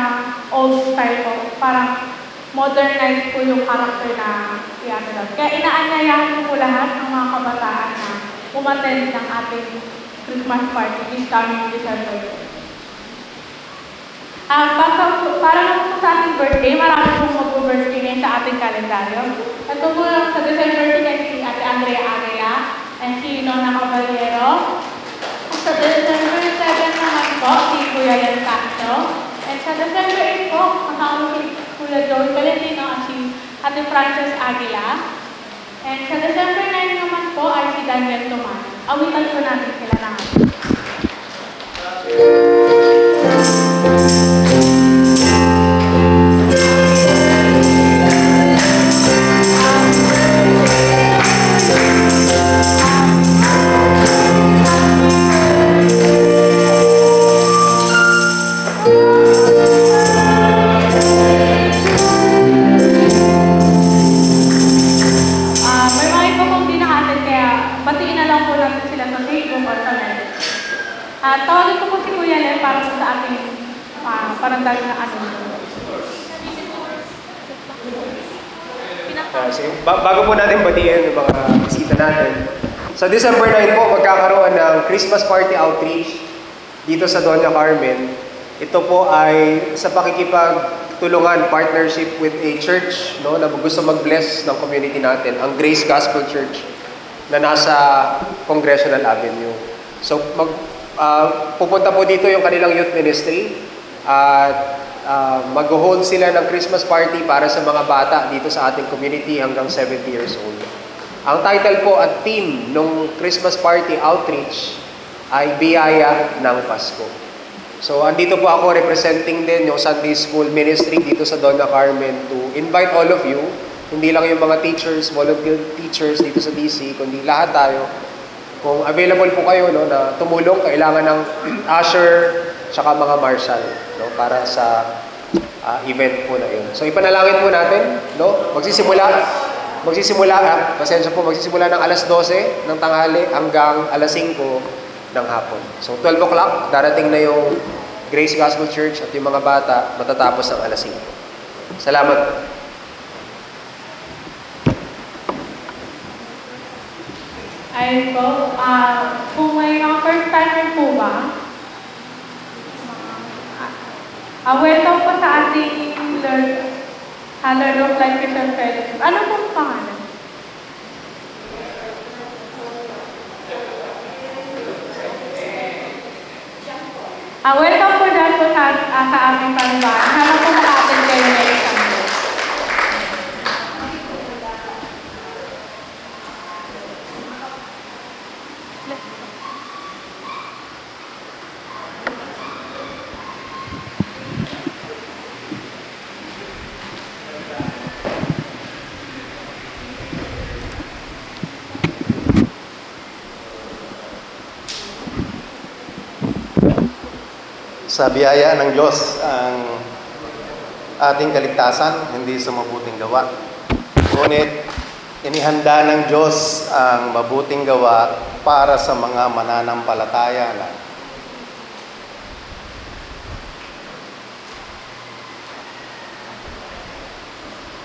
Speaker 1: old style po. Parang modernize po yung character na i-ano. Kaya inaanyayahan po lahat ng mga kabataan na umattend ng ating Christmas party this coming December. Para naman po sa ating birthday, marami pong mag-birthday ngayon sa ating kalendaryo. Ito po sa December 10 si Ate Andrea Agaya and si Nona Caballero. Sa December 7 naman po, si Kuya Yan Castro. And sa December 8 po, kasama si Kuya Joey Valentino at si Ate Frances Aguila. And sa December 9 naman po ay si Daniel Tuman. Awitan po natin sila na. Tawagin ko po si Kuya Len para sa ating parandag na ano.
Speaker 3: Bago po natin batiin yung mga bisita natin, sa December 9 po, magkakaroon ng Christmas Party Outreach dito sa Dona Carmen. Ito po ay sa pakikipagtulungan, partnership with a church na gusto mag-bless ng community natin, ang Grace Gospel Church na nasa Congressional Avenue. So, pupunta po dito yung kanilang youth ministry at mag-hold sila ng Christmas party para sa mga bata dito sa ating community hanggang 70 years old. Ang title po at theme ng Christmas Party Outreach ay Biyaya ng Pasko. So, andito po ako representing din yung Sunday School Ministry dito sa Dona Carmen to invite all of you, hindi lang yung mga teachers, volunteer teachers dito sa DC, kundi lahat tayo. Kung available po kayo na tumulong, kailangan ng usher tsaka mga marshal para sa event po na yun. So ipanalangin po natin, magsisimula ng alas 12 ng tanghali hanggang alas 5 ng hapon. So 12 o'clock, darating na yung Grace Gospel Church at yung mga bata matatapos ng alas 5. Salamat.
Speaker 1: Ayun po, kung may mga first timer po ba, welcome po sa ating Lord of Life Christian Fellowship. Ano pong pangalan? Welcome po dyan po sa aming panubahan. Sana po maka-attend kayo next Sunday.
Speaker 4: Sa biyaya ng Diyos ang ating kaligtasan, hindi sa mabuting gawa. Ngunit inihanda ng Diyos ang mabuting gawa para sa mga mananampalataya lang.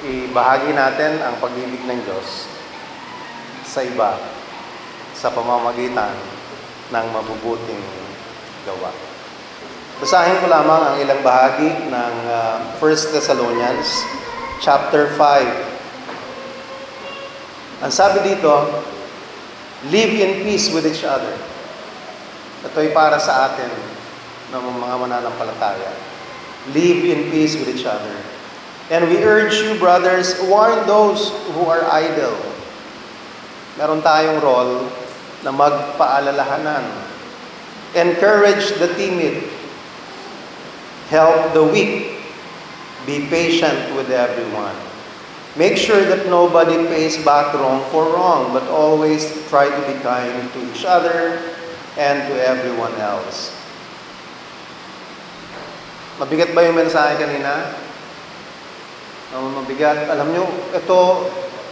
Speaker 4: Ibahagi natin ang pag-ibig ng Diyos sa iba sa pamamagitan ng mabubuting gawa. Basahin ko lamang ang ilang bahagi ng 1 Thessalonians chapter 5. Ang sabi dito, live in peace with each other. Ito'y para sa atin ng mga mananampalataya. Live in peace with each other. And we urge you, brothers, warn those who are idle. Meron tayong role na magpaalalahanan. Encourage the timid. Help the weak. Be patient with everyone. Make sure that nobody pays back wrong for wrong, but always try to be kind to each other and to everyone else. Mabigat ba yung mensahe kanina? Mabigat. Alam nyo, ito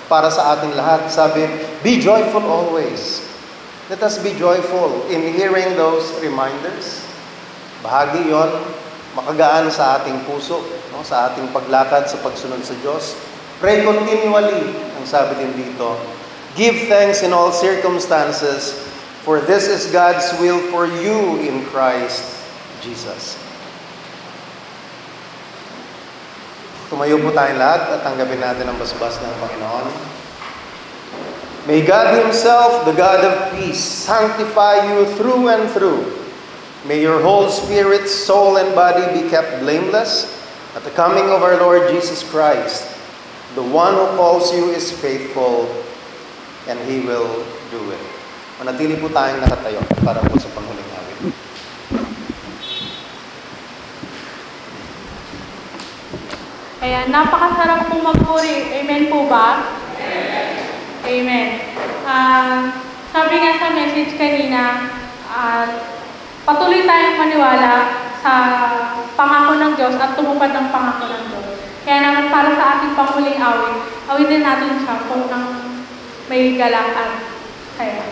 Speaker 4: para sa ating lahat. Sabi, be joyful always. Let us be joyful in hearing those reminders. Bahagi yon, makagaan sa ating puso, no? Sa ating paglakad sa pagsunod sa Diyos. Pray continually, ang sabi din dito. Give thanks in all circumstances, for this is God's will for you in Christ Jesus. Tumayo po tayong lahat at tanggapin natin ang basbas ng Panginoon. May God Himself, the God of peace, sanctify you through and through. May your whole spirit, soul, and body be kept blameless at the coming of our Lord Jesus Christ. The one who calls you is faithful, and He will do it. Manatili po tayong nakatayo para po sa panghuling awit.
Speaker 1: Ayan, napakasarap pong magpuri. Amen po ba? Amen. Sabi nga sa message kanina, patuloy tayong maniwala sa pangako ng Diyos at tumupad ng pangako ng Diyos. Kaya naman para sa ating panghuling awit, awitin natin siya kung may galak at saya.